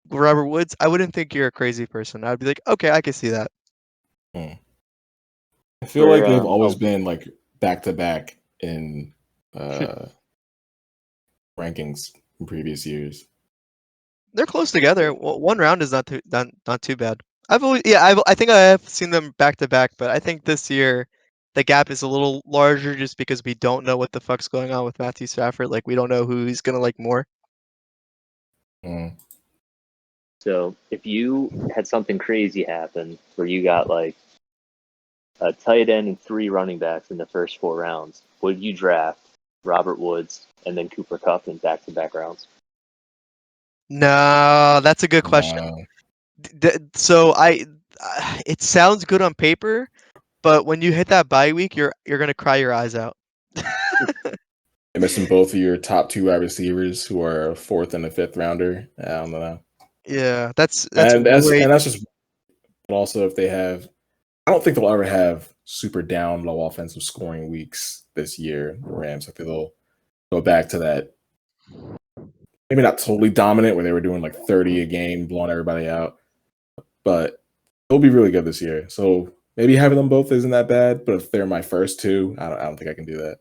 Robert Woods, I wouldn't think you're a crazy person. I'd be like, okay, I can see that. I feel like they've always been back to back in rankings in previous years. They're close together. Well, one round is not too bad. I think I have seen them back to back, but I think this year the gap is a little larger just because we don't know what the fuck's going on with Matthew Stafford. Like, we don't know who he's gonna like more. So if you had something crazy happen where you got like a tight end and 3 running backs in the first 4 rounds, would you draft Robert Woods and then Cooper Kupp in back-to-back rounds? No, that's a good question. So it sounds good on paper, but when you hit that bye week, you're gonna cry your eyes out. You're missing both of your top 2 wide receivers who are a 4th and a 5th rounder. I don't know. Yeah, that's just. But also, if they have, I don't think they'll ever have super down low offensive scoring weeks this year. The Rams, I think they'll go back to that. Maybe not totally dominant where they were doing like 30 a game, blowing everybody out, but they'll be really good this year. So maybe having them both isn't that bad. But if they're my first 2, I don't think I can do that.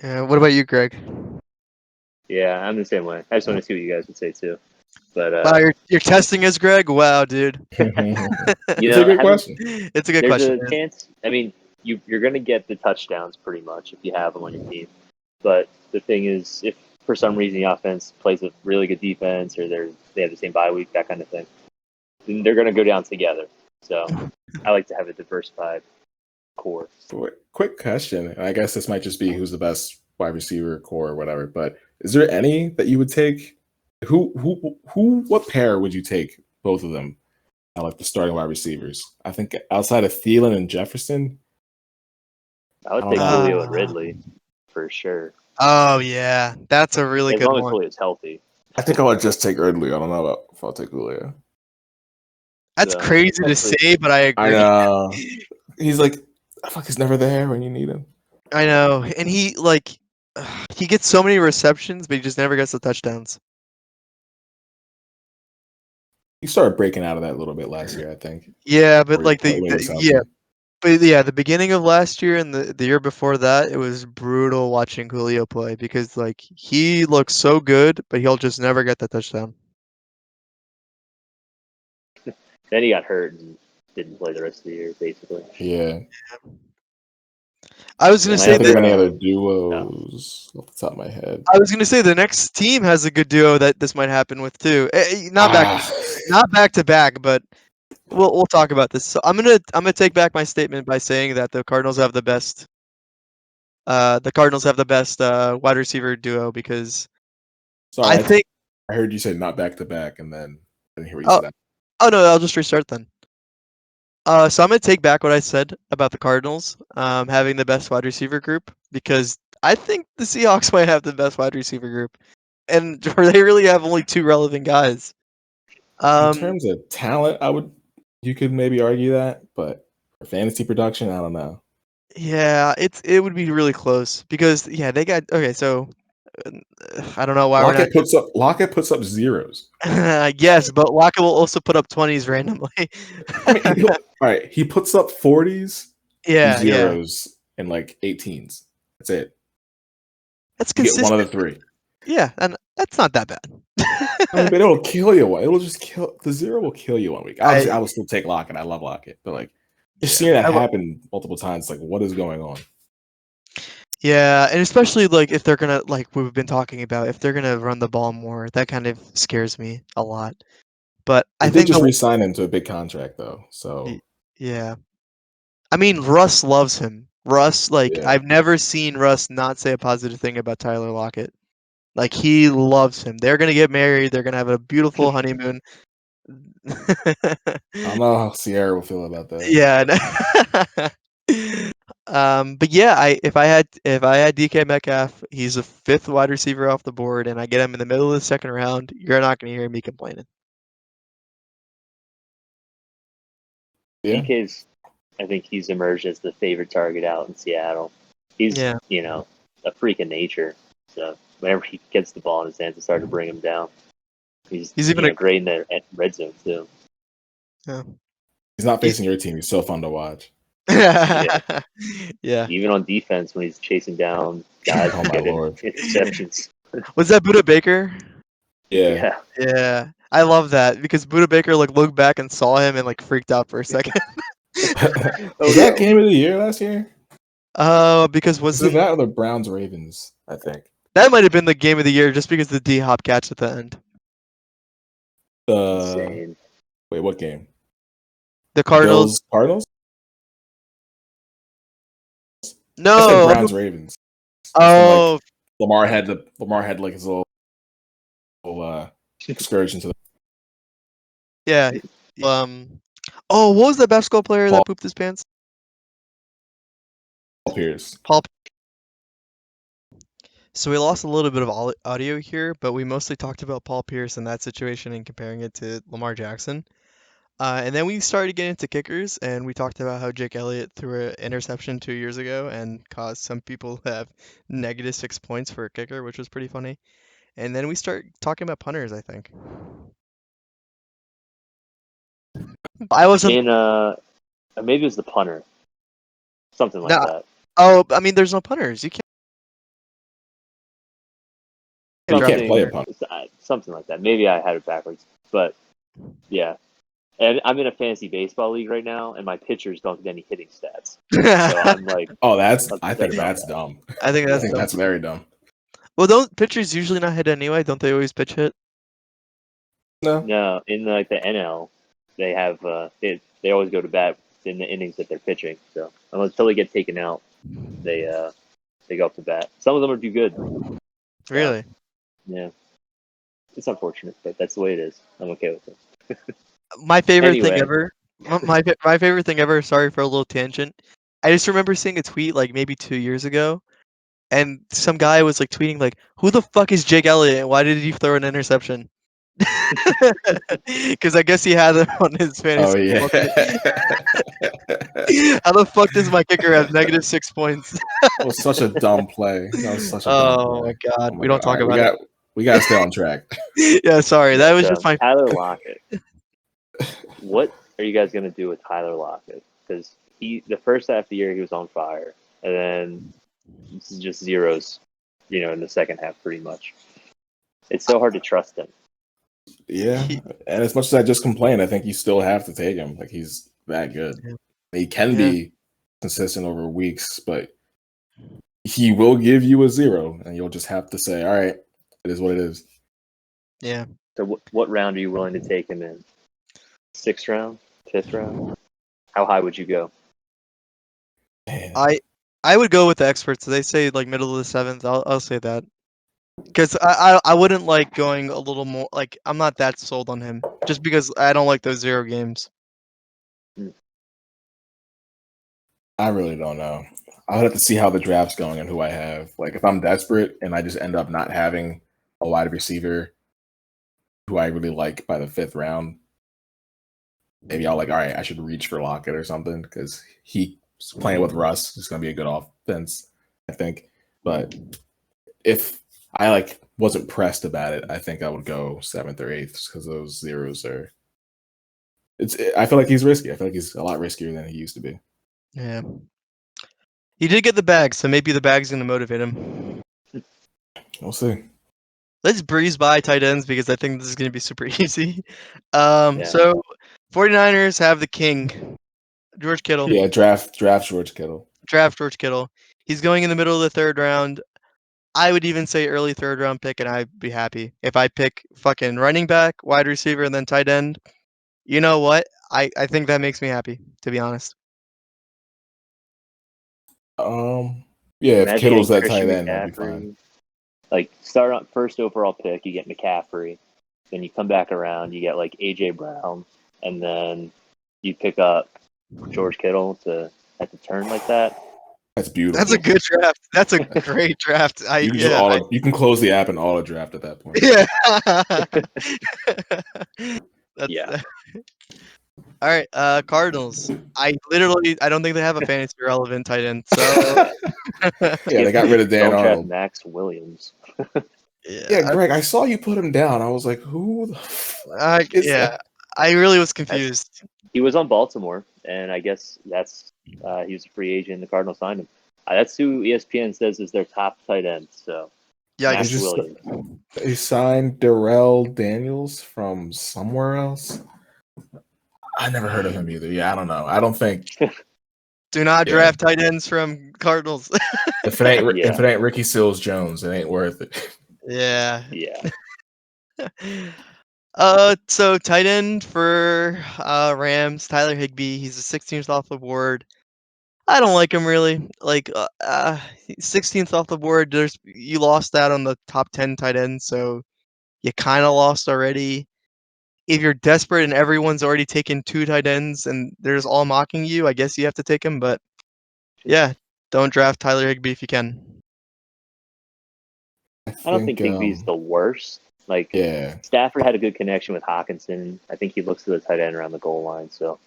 Yeah. What about you, Greg? Yeah, I'm the same way. I just want to see what you guys would say too. But wow, you're testing us, Greg. Wow, dude. It's a good question. It's a good question. There's a chance. I mean, you're going to get the touchdowns pretty much if you have them on your team. But the thing is, if for some reason the offense plays a really good defense or they have the same bye week, that kind of thing, then they're going to go down together. So I like to have a diversified core. Quick question. I guess this might just be who's the best wide receiver core or whatever. But is there any that you would take? What pair would you take? Both of them. I like the starting wide receivers. I think outside of Thielen and Jefferson, I would take Julio and Ridley for sure. Oh yeah, that's a really good one. As long as Julio's healthy. I think I would just take Ridley. I don't know if I'll take Julio. That's crazy to say, but I agree. I know. He's like, fuck, he's never there when you need him. I know, and he gets so many receptions, but he just never gets the touchdowns. He started breaking out of that a little bit last year, I think. Yeah, but the beginning of last year and the year before that, it was brutal watching Julio play because like he looks so good, but he'll just never get the touchdown. Then he got hurt and didn't play the rest of the year, basically. Yeah. I was gonna say I don't think of any other duos off the top of my head. I was gonna say the next team has a good duo that this might happen with too. Not back to back, but we'll talk about this. So I'm gonna take back my statement by saying that the Cardinals have the best. Wide receiver duo because I heard you say not back to back, and then I didn't hear what you said. Oh no, I'll just restart then. So I'm gonna take back what I said about the Cardinals having the best wide receiver group because I think the Seahawks might have the best wide receiver group, and they really have only 2 relevant guys. In terms of talent, you could maybe argue that, but for fantasy production, I don't know. Yeah, it would be really close because they got so I don't know why Lockett puts up zeros. Yes, but Lockett will also put up 20s randomly. I mean, all right, he puts up 40s, zeros, and like 18s. That's it. That's consistent. Get one of the 3. Yeah, and that's not that bad. I mean, but it'll kill you. It'll just kill the 0 will kill you 1 week. Obviously, I will still take Lockett. I love Lockett, but like just seeing that happen multiple times, like what is going on? Yeah, and especially like if they're gonna like we've been talking about, if they're gonna run the ball more, that kind of scares me a lot. But I think they just re-sign him to a big contract though. So yeah, I mean Russ loves him. Russ, I've never seen Russ not say a positive thing about Tyler Lockett. Like he loves him. They're gonna get married. They're gonna have a beautiful honeymoon. I don't know how Sierra will feel about that. Yeah. But yeah, if I had DK Metcalf, he's a 5th wide receiver off the board, and I get him in the middle of the 2nd round. You're not going to hear me complaining. Yeah. DK's, I think he's emerged as the favorite target out in Seattle. He's a freak of nature. So whenever he gets the ball in his hands, it's hard to bring him down. He's even great in the red zone too. Yeah. He's not facing your team. He's so fun to watch. Yeah. Even on defense when he's chasing down guys getting interceptions. Was that Budda Baker? Yeah. Yeah. I love that because Budda Baker looked back and saw him and freaked out for a second. Was that game of the year last year? Because was it that or the Browns Ravens? I think that might have been the game of the year just because the D-Hop catch at the end. Insane. Wait, what game? The Cardinals. Cardinals? No. I said Browns Ravens. Oh, Lamar had like his little excursion to the. Yeah. Oh, what was the basketball player that pooped his pants? Paul Pierce. So we lost a little bit of audio here, but we mostly talked about Paul Pierce and that situation and comparing it to Lamar Jackson. And then we started getting into kickers, and we talked about how Jake Elliott threw an interception 2 years ago and caused some people to have -6 points for a kicker, which was pretty funny. And then we start talking about punters, I think. I wasn't. Maybe it was the punter, something like that. Oh, I mean, there's no punters. You can't. You can't play a punter. Something like that. Maybe I had it backwards, but yeah. And I'm in a fantasy baseball league right now, and my pitchers don't get any hitting stats. So I'm like, I think that's dumb. I think that's very dumb. Well, don't pitchers usually not hit anyway? Don't they always pitch hit? No, in like the NL, they have they always go to bat in the innings that they're pitching. So until they get taken out, they go up to bat. Some of them are do good. Really? Yeah. It's unfortunate, but that's the way it is. I'm okay with it. My favorite thing ever. My favorite thing ever. Sorry for a little tangent. I just remember seeing a tweet like maybe 2 years ago, and some guy was like tweeting like, "Who the fuck is Jake Elliott? And why did he throw an interception?" Because I guess he had him on his fantasy. Oh yeah. How the fuck does my kicker have -6 points? That was such a dumb play. That was such a dumb play. My god, we don't talk about it. We gotta stay on track. Yeah, sorry, that was just my Tyler Lockett. What are you guys gonna do with Tyler Lockett? Because the first half of the year he was on fire, and then it's just zeros, in the second half pretty much. It's so hard to trust him. Yeah, and as much as I just complained, I think you still have to take him. Like he's that good. Yeah. He can be consistent over weeks, but he will give you a 0, and you'll just have to say, "All right, it is what it is." Yeah. So what round are you willing to take him in? 6th round, 5th round? How high would you go? Man. I would go with the experts. They say like middle of the 7th. I'll say that. Because I wouldn't like going a little more. Like I'm not that sold on him just because I don't like those 0 games. I really don't know. I would have to see how the draft's going and who I have. Like if I'm desperate and I just end up not having a wide receiver who I really like by the 5th round, maybe I'll all right, I should reach for Lockett or something because he's playing with Russ. It's going to be a good offense, I think. But if I wasn't pressed about it, I think I would go 7th or 8th because those zeros are. I feel like he's risky. I feel like he's a lot riskier than he used to be. Yeah. He did get the bag, so maybe the bag's going to motivate him. We'll see. Let's breeze by tight ends because I think this is going to be super easy. So 49ers have the king, George Kittle. Yeah, draft George Kittle. Draft George Kittle. He's going in the middle of the 3rd round. I would even say early 3rd round pick, and I'd be happy. If I pick fucking running back, wide receiver, and then tight end, you know what? I think that makes me happy, to be honest. Yeah, if Kittle's that tight end, that'd be fine. Like, start on 1st overall pick, you get McCaffrey. Then you come back around, you get like A.J. Brown. And then you pick up George Kittle at the turn like that. That's beautiful. That's a good draft. That's a great draft. You can close the app and auto draft at that point. Yeah. All right, Cardinals. I don't think they have a fantasy relevant tight end. So they got rid of Dan Arnold. Max Williams. Yeah, Greg, I saw you put him down. I was like, who the fuck is that? I really was confused. He was on Baltimore, and I guess that's he was a free agent. The Cardinals signed him. That's who ESPN says is their top tight end. So yeah, Max Williams. They signed Darrell Daniels from somewhere else. I never heard of him either. Yeah, I don't know. I don't think. Do not draft tight ends from Cardinals. If it ain't Ricky Seals Jones, it ain't worth it. Yeah. Yeah. So tight end for Rams, Tyler Higbee. He's the 16th off the board. I don't like him really. Like 16th off the board. You lost that on the top 10 tight end, so you kind of lost already. If you're desperate and everyone's already taken 2 tight ends and they're just all mocking you, I guess you have to take him. But yeah, don't draft Tyler Higbee if you can. I don't think Higbee's the worst. Like, Stafford had a good connection with Hawkinson. I think he looks to the tight end around the goal line. So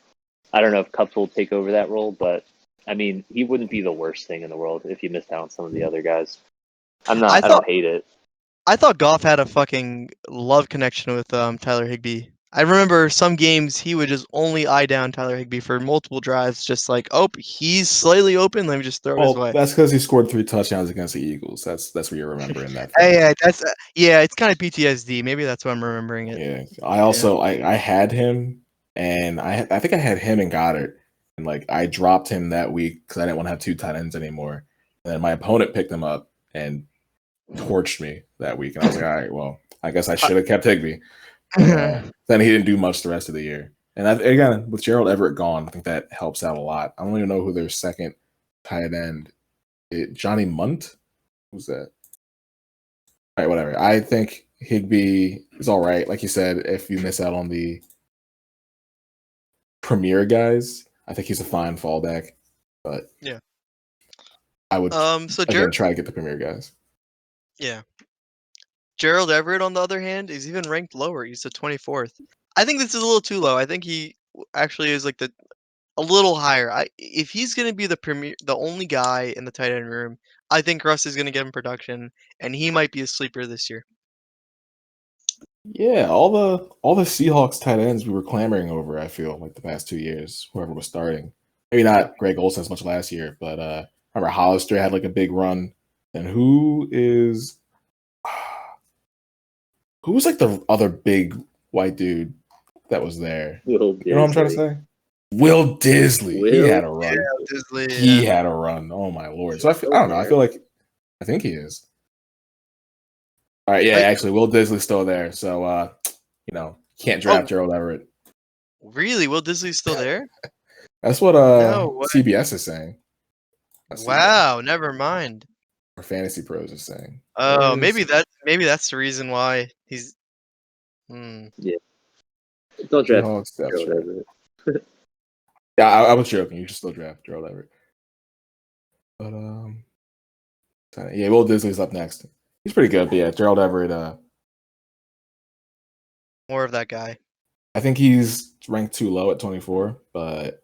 I don't know if Kupp will take over that role, but I mean, he wouldn't be the worst thing in the world if you missed out on some of the other guys. I don't hate it. I thought Goff had a fucking love connection with Tyler Higbee. I remember some games he would just only eye down Tyler Higbee for multiple drives, just like, oh, he's slightly open. Let me just throw it his way. That's because he scored 3 touchdowns against the Eagles. That's what you're remembering that. Yeah, it's kind of PTSD. Maybe that's why I'm remembering it. Yeah, I also I had him, and I think I had him and Goddard, and like I dropped him that week because I didn't want to have 2 tight ends anymore. And then my opponent picked him up and torched me that week, and I was like, all right, well, I guess I should have kept Higbee. Then he didn't do much the rest of the year. And again, with Gerald Everett gone, I think that helps out a lot. I don't even know who their second tight end is. Johnny Munt? Who's that? All right, whatever. I think Higbee is all right. Like you said, if you miss out on the premier guys, I think he's a fine fallback. But yeah, I would again try to get the premier guys. Yeah. Gerald Everett, on the other hand, is even ranked lower. He's the 24th. I think this is a little too low. I think he actually is like a little higher. If he's going to be the only guy in the tight end room, I think Russ is going to give him production, and he might be a sleeper this year. Yeah, all the Seahawks tight ends we were clamoring over, I feel like the past 2 years, whoever was starting. Maybe not Greg Olsen as much last year, but remember Hollister had like a big run. And who's like the other big white dude that was there? You know what I'm trying to say? Will Disley. He had a run. He had a run. Oh my lord. So I don't know. I think he is. All right, yeah, actually, Will Disley's still there, so can't draft Gerald Everett. Really, Will Disley's still there? That's what CBS is saying. Wow, never mind. Or Fantasy Pros is saying. Oh, maybe that's the reason why he's. Yeah, don't draft Gerald Everett. Yeah, I was joking. You should still draft Gerald Everett. But yeah, Will Disley's up next. He's pretty good, but yeah, Gerald Everett. More of that guy. I think he's ranked too low at 24, but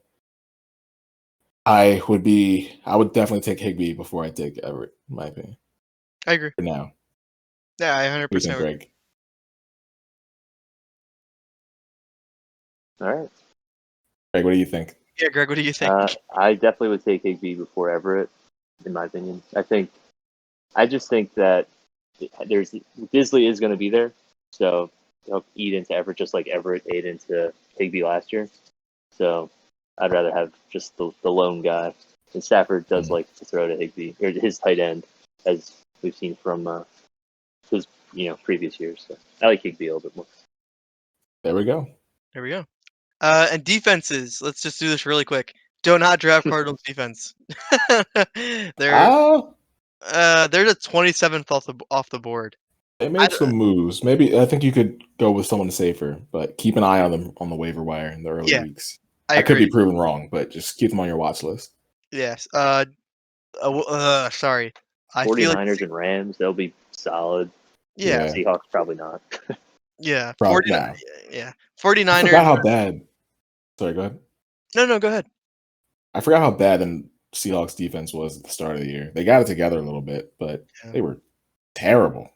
I would definitely take Higbee before I take Everett, in my opinion. I agree. For now. Yeah, I 100% agree. Greg? All right. Greg, what do you think? Yeah, Greg, what do you think? I definitely would take Higbee before Everett, in my opinion. I just think that Disley is going to be there, so he'll eat into Everett just like Everett ate into Higbee last year. So I'd rather have just the lone guy. And Stafford does like to throw to Higbee, or his tight end, as we've seen from his previous years. So I like Higbee a little bit more. There we go. And defenses. Let's just do this really quick. Do not draft Cardinals defense. They're the 27th off the board. They made some moves. Maybe I think you could go with someone safer, but keep an eye on them on the waiver wire in the early weeks. I could be proven wrong, but just keep them on your watch list. Yes. Sorry. 49ers and Rams, they'll be solid. Yeah. Seahawks probably not. Yeah. 49. Yeah. 49ers. I forgot how bad. Sorry, go ahead. No, go ahead. I forgot how bad the Seahawks defense was at the start of the year. They got it together a little bit, but they were terrible.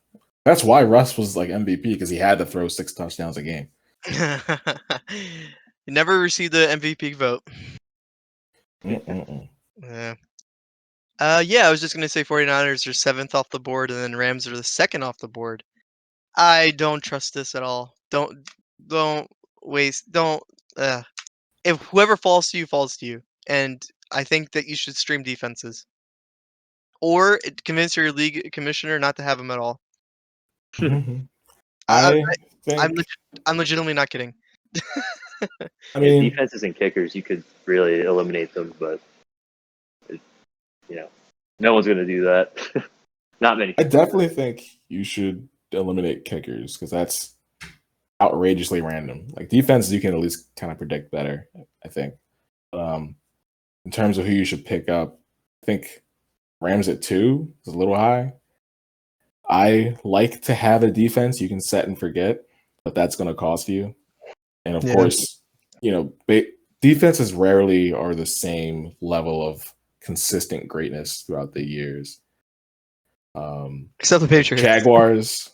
That's why Russ was like MVP, because he had to throw 6 touchdowns a game. He never received the MVP vote. Yeah. I was just going to say 49ers are 7th off the board, and then Rams are the 2nd off the board. I don't trust this at all. Don't waste. Don't. if whoever falls to you falls to you, and I think that you should stream defenses or convince your league commissioner not to have them at all. I, I I'm think. I'm legitimately not kidding. I mean, defenses and kickers, you could really eliminate them, but no one's going to do that. Not many I people. definitely think you should eliminate kickers because that's outrageously random. Like defenses, you can at least kind of predict better, I think. In terms of who you should pick up, I think Rams at 2 is a little high. I like to have a defense you can set and forget, but that's going to cost you. And of course, defenses rarely are the same level of consistent greatness throughout the years. Except the Patriots. Jaguars.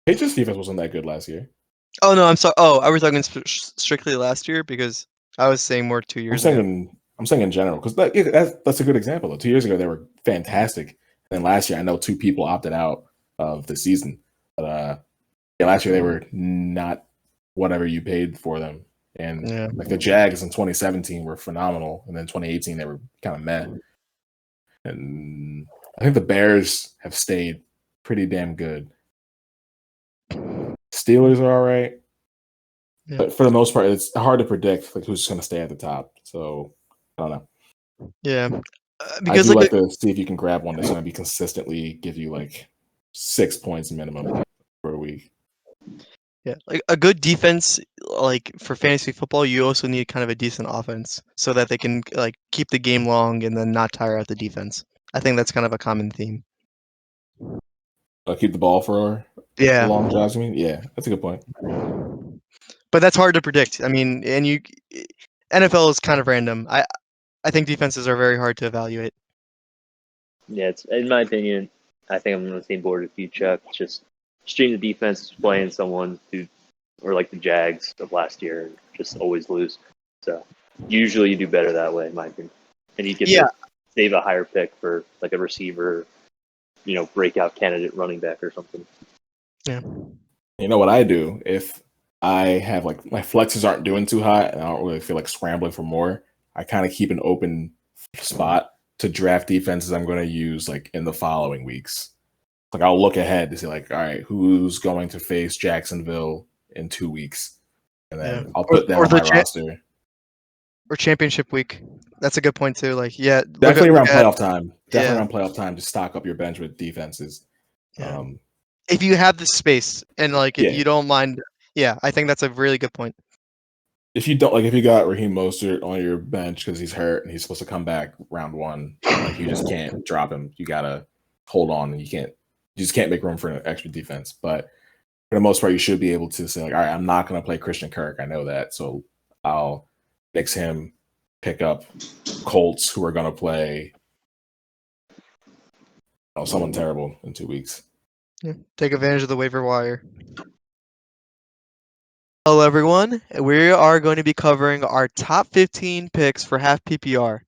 Patriots defense wasn't that good last year. Oh no, I'm sorry. Oh, I was talking strictly last year because I was saying more 2 years ago. I'm saying in general because that's a good example. Though 2 years ago they were fantastic, and then last year I know 2 people opted out of the season, but last year they were not whatever you paid for them. And like the Jags in 2017 were phenomenal, and then 2018 they were kind of meh. And I think the Bears have stayed pretty damn good. Steelers are all right, but for the most part, it's hard to predict like who's going to stay at the top. So I don't know. Yeah, because I do like to see if you can grab one that's going to be consistently give you like 6 points minimum for a week. Yeah, like a good defense, like for fantasy football, you also need kind of a decent offense so that they can like keep the game long and then not tire out the defense. I think that's kind of a common theme. Keep the ball for long drives. I mean, yeah, that's a good point. But that's hard to predict. I mean, and NFL is kind of random. I think defenses are very hard to evaluate. Yeah, it's in my opinion. I think I'm on the same board with you, Chuck. Just stream the defense, playing someone who, or like the Jags of last year, and just always lose. So usually you do better that way, in my opinion. And you get to save a higher pick for like a receiver, breakout candidate running back or something. Yeah. You know what I do if I have like my flexes aren't doing too hot and I don't really feel like scrambling for more. I kind of keep an open spot to draft defenses I'm going to use like in the following weeks. Like I'll look ahead to see like, all right, who's going to face Jacksonville in 2 weeks, and then I'll put them on my roster. Or championship week. That's a good point too. Like, definitely around playoff time. Definitely around playoff time to stock up your bench with defenses. Yeah. If you have the space and like if you don't mind, I think that's a really good point. If you don't like, if you got Raheem Mostert on your bench because he's hurt and he's supposed to come back round 1, like you just can't drop him. You gotta hold on, and you just can't make room for an extra defense. But for the most part, you should be able to say like, all right, I'm not gonna play Christian Kirk. I know that, so I'll mix him, pick up Colts who are gonna play someone terrible in 2 weeks. Yeah, take advantage of the waiver wire. Hello, everyone. We are going to be covering our top 15 picks for half PPR.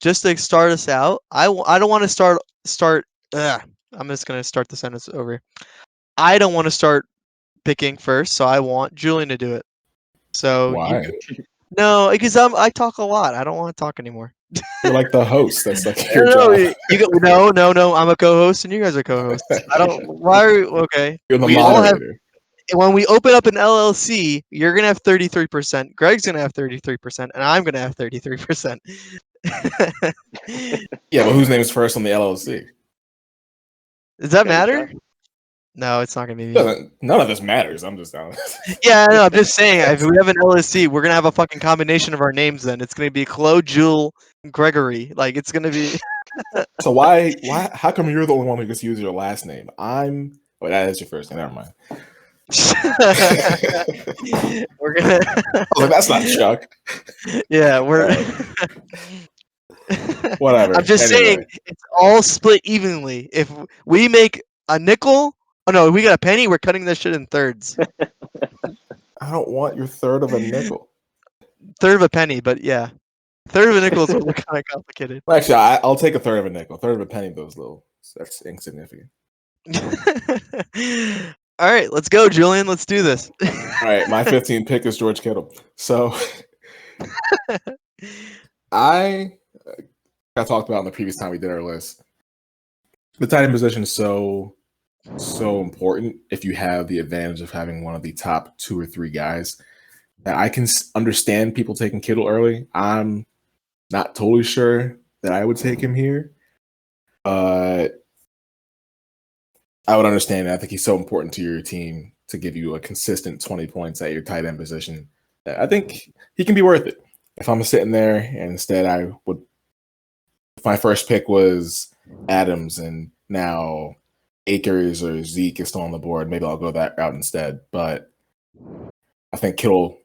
Just to start us out, I don't want to start. I'm just going to start the sentence over. I don't want to start picking first, so I want Julian to do it. So why? No, because I talk a lot. I don't want to talk anymore. You're like the host. That's like your job. No. I'm a co-host, and you guys are co-hosts. I don't. Why? Okay. You're the moderator. When we open up an LLC, you're gonna have 33%. Greg's gonna have 33%, and I'm gonna have 33%. Yeah, but whose name is first on the LLC? Does that matter? No, it's not gonna be me. None of this matters. I'm just down. Yeah, no, I'm just saying. If we have an LLC, we're gonna have a fucking combination of our names. Then it's gonna be Chloe, Jewel, Gregory. Like it's gonna be. So why? How come you're the only one who gets to use your last name? That is your first name. Never mind. We're gonna. That's not Chuck. Yeah, we're. Whatever. I'm just saying it's all split evenly. If we make a nickel, we got a penny. We're cutting this shit in thirds. I don't want your third of a nickel. Third of a penny, but yeah, third of a nickel is kind of complicated. Well, actually, I'll take a third of a nickel. A third of a penny, that's insignificant. All right, let's go, Julian. Let's do this. All right, my 15th pick is George Kittle. So I talked about in the previous time we did our list. The tight end position is so important if you have the advantage of having one of the top 2 or 3 guys. And I can understand people taking Kittle early. I'm not totally sure that I would take him here. I would understand it. I think he's so important to your team to give you a consistent 20 points at your tight end position. I think he can be worth it. If I'm sitting there and instead I would, if my first pick was Adams and now Akers or Zeke is still on the board, maybe I'll go that route instead. But I think Kittle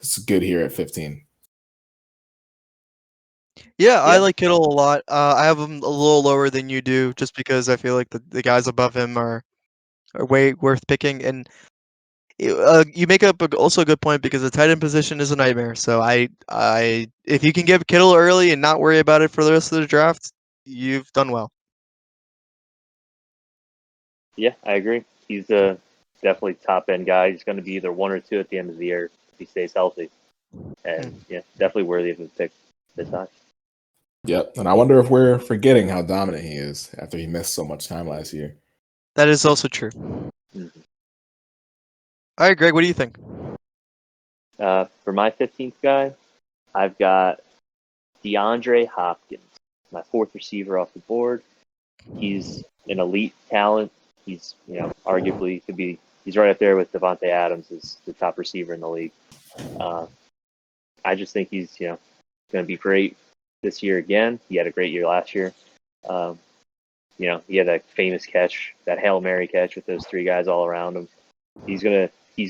is good here at 15. Yeah, I like Kittle a lot. I have him a little lower than you do, just because I feel like the guys above him are way worth picking. And you make up also a good point, because the tight end position is a nightmare. So if you can get Kittle early and not worry about it for the rest of the draft, you've done well. Yeah, I agree. He's a definitely top end guy. He's going to be either 1 or 2 at the end of the year if he stays healthy. And yeah, definitely worthy of a pick this high. Yep, and I wonder if we're forgetting how dominant he is after he missed so much time last year. That is also true. Mm-hmm. All right, Greg, what do you think? For my 15th guy, I've got DeAndre Hopkins, my 4th receiver off the board. He's an elite talent. He's, arguably could be. He's right up there with Devontae Adams as the top receiver in the league. I just think he's, going to be great this year again. He had a great year last year. He had that famous catch, that Hail Mary catch with those 3 guys all around him. He's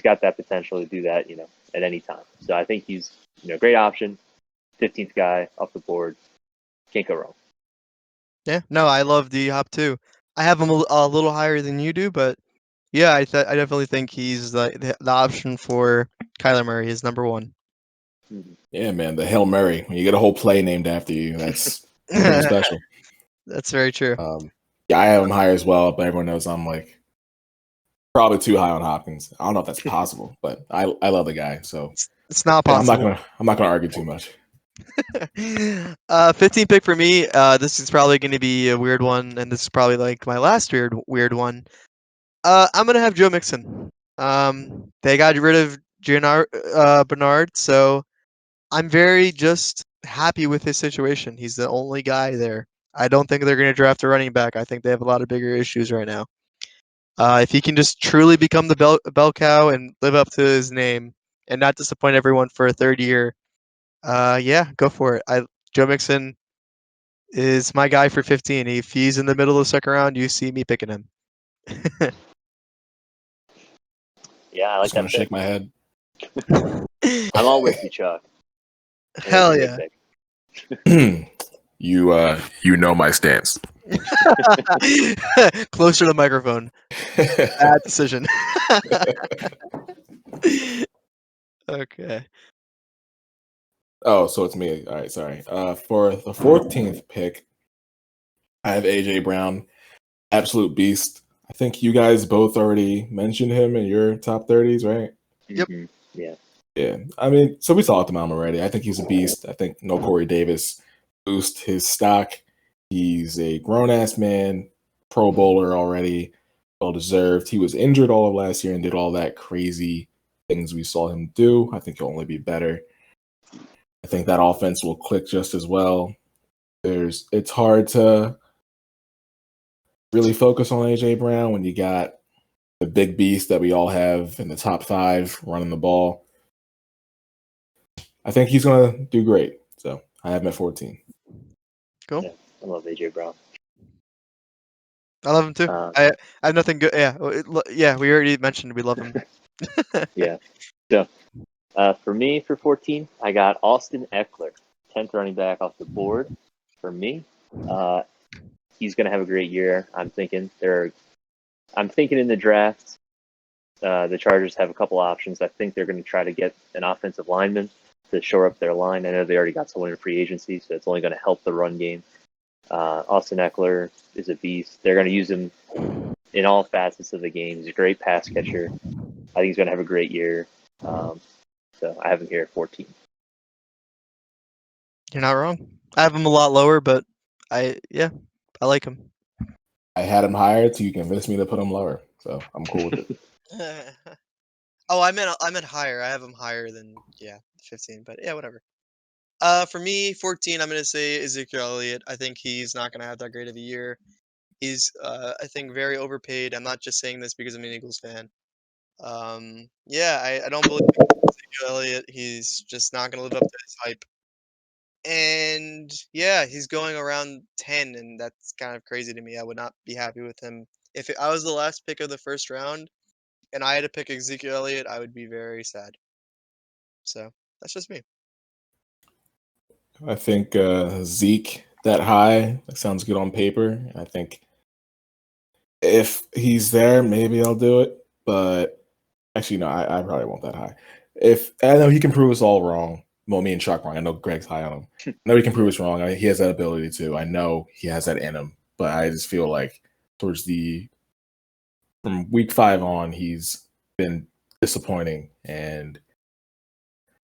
got that potential to do that, at any time. So I think he's, great option. 15th guy off the board. Can't go wrong. Yeah, no, I love D-Hop too. I have him a little higher than you do, but yeah, I definitely think he's the option for Kyler Murray is number 1. Yeah, man, the Hail Mary. When you get a whole play named after you, that's pretty special. That's very true. Yeah, I have him higher as well, but everyone knows I'm like probably too high on Hopkins. I don't know if that's possible, but I love the guy, so it's not possible. I'm not gonna argue too much. 15 pick for me. This is probably going to be a weird one, and this is probably like my last weird one. I'm gonna have Joe Mixon. They got rid of Bernard, so I'm very just happy with his situation. He's the only guy there. I don't think they're gonna draft a running back. I think they have a lot of bigger issues right now. If he can just truly become the bell cow and live up to his name and not disappoint everyone for a 3rd year, yeah, go for it. Joe Mixon is my guy for 15. If he's in the middle of the 2nd round, you see me picking him. Yeah, I like just that. Gonna shake my head. I'm all with you, Chuck. Hell yeah. You know my stance. Closer to the microphone. Bad decision. Okay. Oh, so it's me. All right, sorry. For the 14th pick, I have AJ Brown, absolute beast. I think you guys both already mentioned him in your top 30s, right? Yep. Yeah. Yeah. I mean, so we talked about him already. I think he's a beast. I think no Corey Davis boost his stock. He's a grown-ass man, Pro Bowler already, well-deserved. He was injured all of last year and did all that crazy things we saw him do. I think he'll only be better. I think that offense will click just as well. It's hard to really focus on AJ Brown when you got the big beast that we all have in the top 5 running the ball. I think he's going to do great. So I have him at 14. Cool. Yeah, I love AJ Brown. I love him too. I have nothing good. Yeah. Yeah. We already mentioned we love him. Yeah. So for me, for 14, I got Austin Eckler, 10th running back off the board. For me, he's going to have a great year. I'm thinking in the draft, the Chargers have a couple options. I think they're going to try to get an offensive lineman to shore up their line. I know they already got someone in free agency, so it's only going to help the run game. Austin Eckler is a beast. They're going to use him in all facets of the game. He's a great pass catcher. I think he's going to have a great year. So I have him here at 14. You're not wrong. I have him a lot lower, but I like him. I had him higher, so you convinced me to put him lower. So I'm cool with it. Oh, I meant higher. I have him higher than 15, but yeah, whatever. For me, 14, I'm gonna say Ezekiel Elliott. I think he's not gonna have that great of a year. He's I think very overpaid. I'm not just saying this because I'm an Eagles fan. I don't believe Ezekiel Elliott. He's just not gonna live up to his hype. And yeah, he's going around 10, and that's kind of crazy to me. I would not be happy with him. If I was the last pick of the first round and I had to pick Ezekiel Elliott, I would be very sad. So that's just me. I think Zeke that high, that sounds good on paper. I think if he's there, maybe I'll do it. But actually, no, I probably won't that high. If I know he can prove us all wrong. Well, me and Chuck wrong. I know Greg's high on him. I know he can prove us wrong. He has that ability too. I know he has that in him. But I just feel like from week 5 on, he's been disappointing and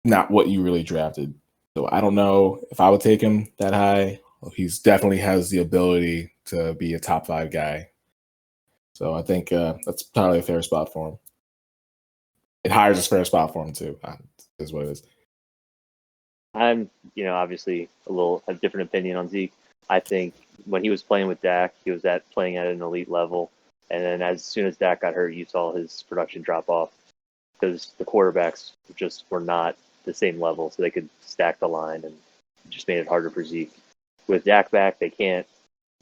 not what you really drafted. So I don't know if I would take him that high. He's definitely has the ability to be a top 5 guy. So I think that's probably a fair spot for him. It hires a fair spot for him too. Is what it is. I'm, obviously a different opinion on Zeke. I think when he was playing with Dak, he was playing at an elite level. And then as soon as Dak got hurt, you saw his production drop off because the quarterbacks just were not the same level, so they could stack the line, and it just made it harder for Zeke. With Dak back, they can't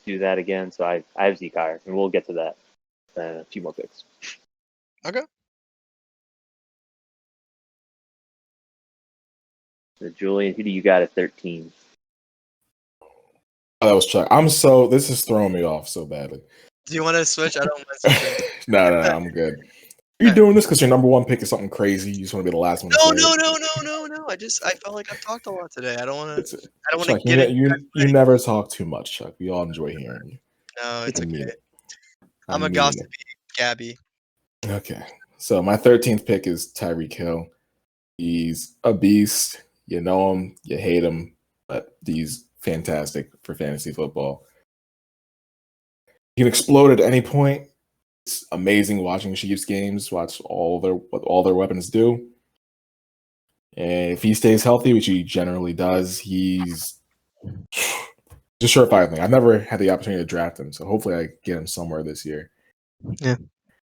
do that again, so I have Zeke higher, and we'll get to that in a few more picks. Okay. So Julian, who do you got at 13? Oh, that was Chuck. This is throwing me off so badly. Do you want to switch? I don't mind switching. No, I'm good. Are you doing this because your number 1 pick is something crazy? You just want to be the last one to say No. it? I felt like I've talked a lot today. I don't want to Chuck, get it. You never talk too much, Chuck. We all enjoy hearing you. No, it's okay. I'm a gossipy Gabby. Okay. So my 13th pick is Tyreek Hill. He's a beast. You know him, you hate him, but he's fantastic for fantasy football. He can explode at any point. It's amazing watching Chiefs games, watch what all their weapons do. And if he stays healthy, which he generally does, he's just a surefire thing. I've never had the opportunity to draft him, so hopefully I get him somewhere this year. Yeah.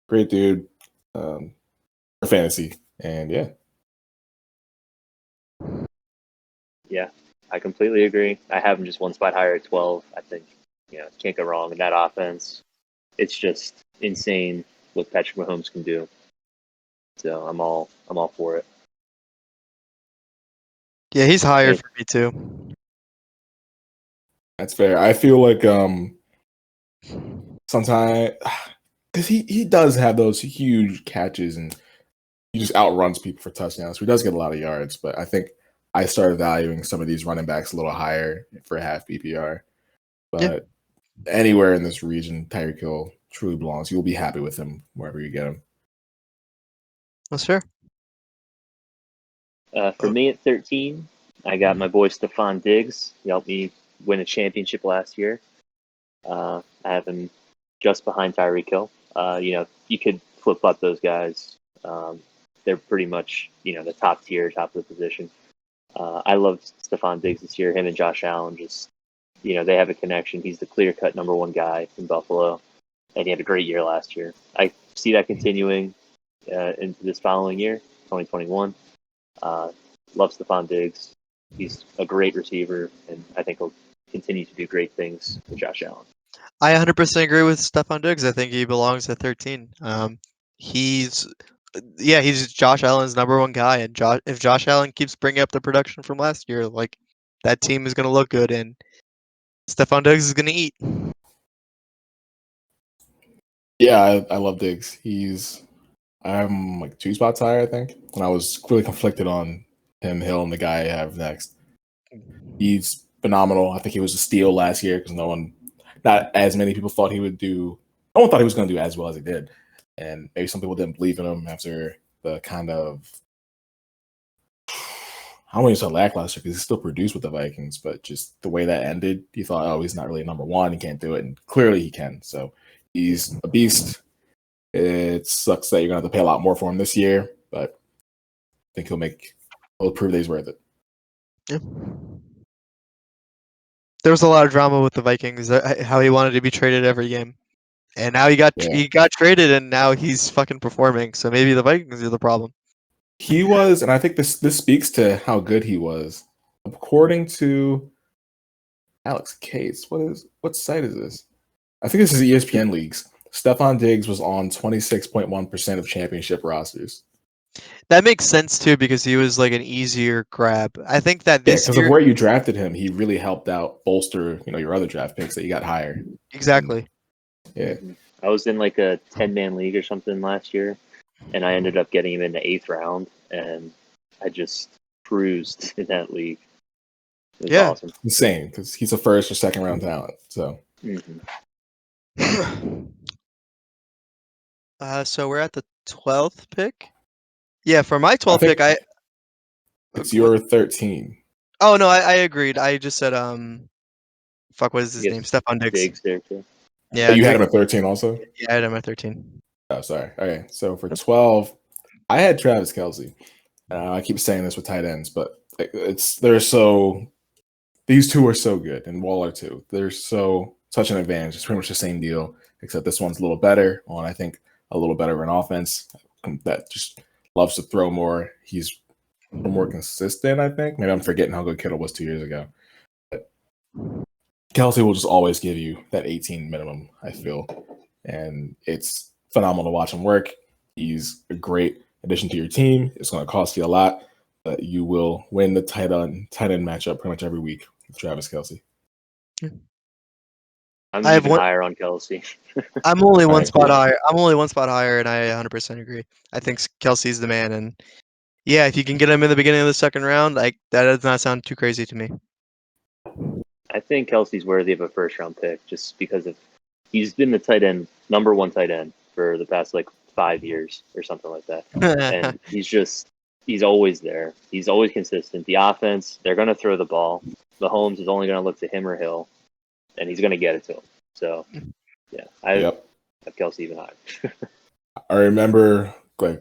Great dude for fantasy. And yeah. Yeah, I completely agree. I have him just one spot higher at 12. I think, can't go wrong in that offense. It's just insane what Patrick Mahomes can do. So I'm all for it. Yeah, he's higher for me too. That's fair. I feel like sometimes because he does have those huge catches and he just outruns people for touchdowns. So he does get a lot of yards, but I think I started valuing some of these running backs a little higher for half PPR. But anywhere in this region, Tyreek Hill truly belongs. You'll be happy with him wherever you get him. That's fair. For me at 13, I got my boy Stephon Diggs. He helped me win a championship last year. I have him just behind Tyreek Hill. You could flip-flop those guys. They're pretty much, the top tier, top of the position. I love Stephon Diggs this year. Him and Josh Allen just, they have a connection. He's the clear-cut number 1 guy in Buffalo, and he had a great year last year. I see that continuing into this following year, 2021. Love Stephon Diggs. He's a great receiver, and I think he'll continue to do great things with Josh Allen. I 100% agree with Stephon Diggs. I think he belongs at 13. He's Josh Allen's number 1 guy, and if Josh Allen keeps bringing up the production from last year, like that team is going to look good, and Stephon Diggs is going to eat. Yeah, I love Diggs. I'm like 2 spots higher, I think. And I was really conflicted on him, Hill, and the guy I have next. He's phenomenal. I think he was a steal last year because not as many people thought he would do no one thought he was going to do as well as he did. And maybe some people didn't believe in him after the kind of, I don't want to say lackluster because he still produced with the Vikings, but just the way that ended, you thought, oh, he's not really number one. He can't do it. And clearly he can. So he's a beast. It sucks that you're going to have to pay a lot more for him this year, but I think he'll prove that he's worth it. Yeah. There was a lot of drama with the Vikings, how he wanted to be traded every game. And now he got traded, and now he's fucking performing. So maybe the Vikings are the problem. He was, and I think this speaks to how good he was. According to Alex Cates, what site is this? I think this is ESPN leagues. Stephon Diggs was on 26.1% of championship rosters. That makes sense too because he was like an easier grab. I think that this because of where you drafted him, he really helped out bolster, your other draft picks that you got higher. Exactly. Yeah. I was in like a 10-man league or something last year, and I ended up getting him in the 8th round, and I just cruised in that league. It was awesome. Insane, because he's a first or second round talent. So. So we're at the 12th pick. Yeah, for my 12th pick, it's your 13. Oh no, I agreed. I just said fuck, what is his name? Stephon Diggs. Diggs there too. Yeah, you had him at 13 also? Yeah, I had him at 13. Oh, sorry. Okay, so for 12, I had Travis Kelce. I keep saying this with tight ends, but these two are so good, and Waller too. They're such an advantage. It's pretty much the same deal, except this one's a little better on, I think, a little better of an offense that just loves to throw more. He's more consistent, I think. Maybe I'm forgetting how good Kittle was 2 years ago. But Kelce will just always give you that 18 minimum, I feel. And it's phenomenal to watch him work. He's a great addition to your team. It's going to cost you a lot, but you will win the tight end matchup pretty much every week with Travis Kelce. I'm even higher on Kelce. I'm only one spot higher. And I 100% agree. I think Kelce's the man, and yeah, if you can get him in the beginning of the second round, that does not sound too crazy to me. I think Kelce's worthy of a first-round pick just because he's been the number one tight end for the past 5 years or something like that, and he's always there. He's always consistent. The offense, they're going to throw the ball. Mahomes is only going to look to him or Hill, and he's going to get it to him. So, yeah, I have Kelce even higher. I remember 2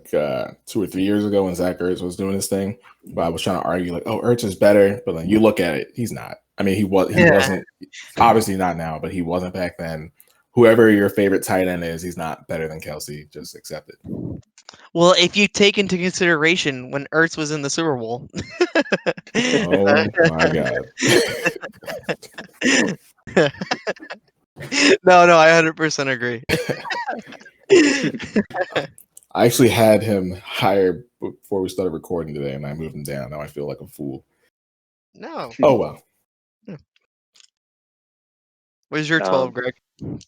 or 3 years ago when Zach Ertz was doing his thing, but I was trying to argue Ertz is better, but then you look at it, he's not. I mean, he wasn't, obviously not now, but he wasn't back then. Whoever your favorite tight end is, he's not better than Kelce. Just accept it. Well, if you take into consideration when Ertz was in the Super Bowl. Oh my God. No, I 100% agree. I actually had him higher before we started recording today, and I moved him down. Now I feel like a fool. No. Oh, well. What is your 12, Greg?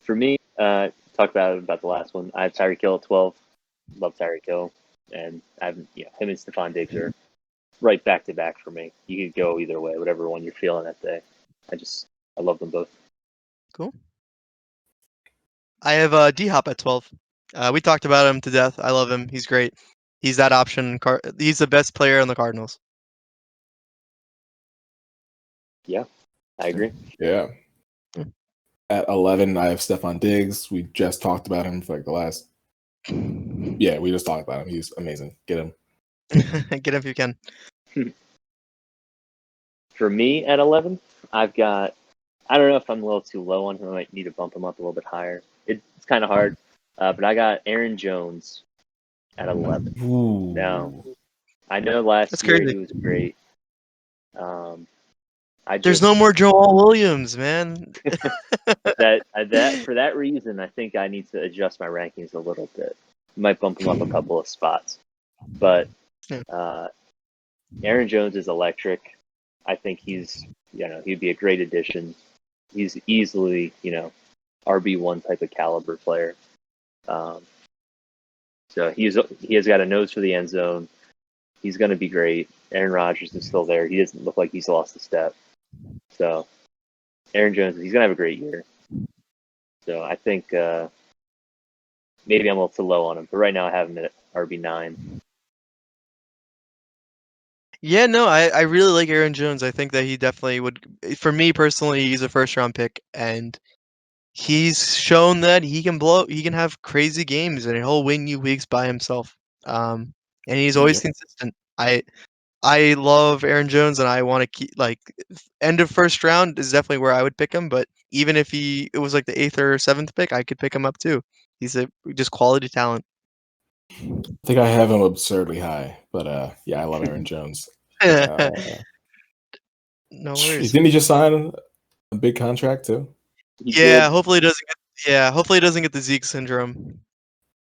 For me, talk about the last one. I have Tyreek Hill at 12. Love Tyreek Hill. And I have him and Stephon Diggs are right back to back for me. You could go either way, whatever one you're feeling that day. I love them both. Cool. I have D-Hop at 12. We talked about him to death. I love him. He's great. He's that option. He's the best player on the Cardinals. Yeah, I agree. Yeah. At 11, I have Stephon Diggs. We just talked about him for the last. Yeah, we just talked about him. He's amazing. Get him. Get him if you can. For me at 11, I've got. I don't know if I'm a little too low on him. I might need to bump him up a little bit higher. It's kind of hard, but I got Aaron Jones at 11. Ooh. Now, I know last year he was great. There's no more Joel Williams, man. that for that reason, I think I need to adjust my rankings a little bit. Might bump him up a couple of spots, but Aaron Jones is electric. I think he'd be a great addition. He's easily, RB1 type of caliber player. So he has got a nose for the end zone. He's going to be great. Aaron Rodgers is still there. He doesn't look like he's lost a step. So Aaron Jones, he's going to have a great year. So I think maybe I'm a little too low on him, but right now I have him at RB9. Yeah, no, I really like Aaron Jones. I think that he definitely would. For me personally, he's a first round pick, and he's shown that he can blow. He can have crazy games, and he'll win you weeks by himself. And he's always consistent. I love Aaron Jones, and I want to keep end of first round is definitely where I would pick him. But even if it was like the 8th or 7th pick, I could pick him up too. He's just quality talent. I think I have him absurdly high, but yeah, I love Aaron Jones. No worries. Didn't he just sign a big contract too? Yeah, hopefully he doesn't get the Zeke syndrome.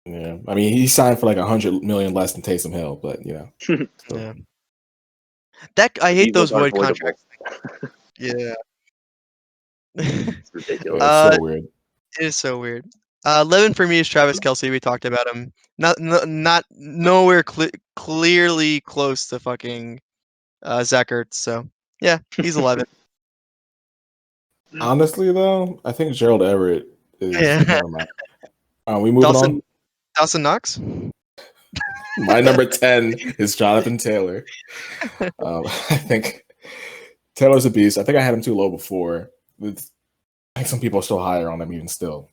Yeah, I mean he signed for like $100 million less than Taysom Hill, but so. Yeah. I hate those void contracts. Yeah. It's ridiculous. Yeah, it's so weird. It is so weird. 11 for me is Travis Kelce. We talked about him. Not nowhere clearly close to fucking Zach Ertz. So yeah, he's 11. Honestly, though, I think Gerald Everett is. Yeah. Never mind. We moving on. Dawson Knox. My number 10 is Jonathan Taylor. I think Taylor's a beast. I think I had him too low before. I think some people are still higher on him even still.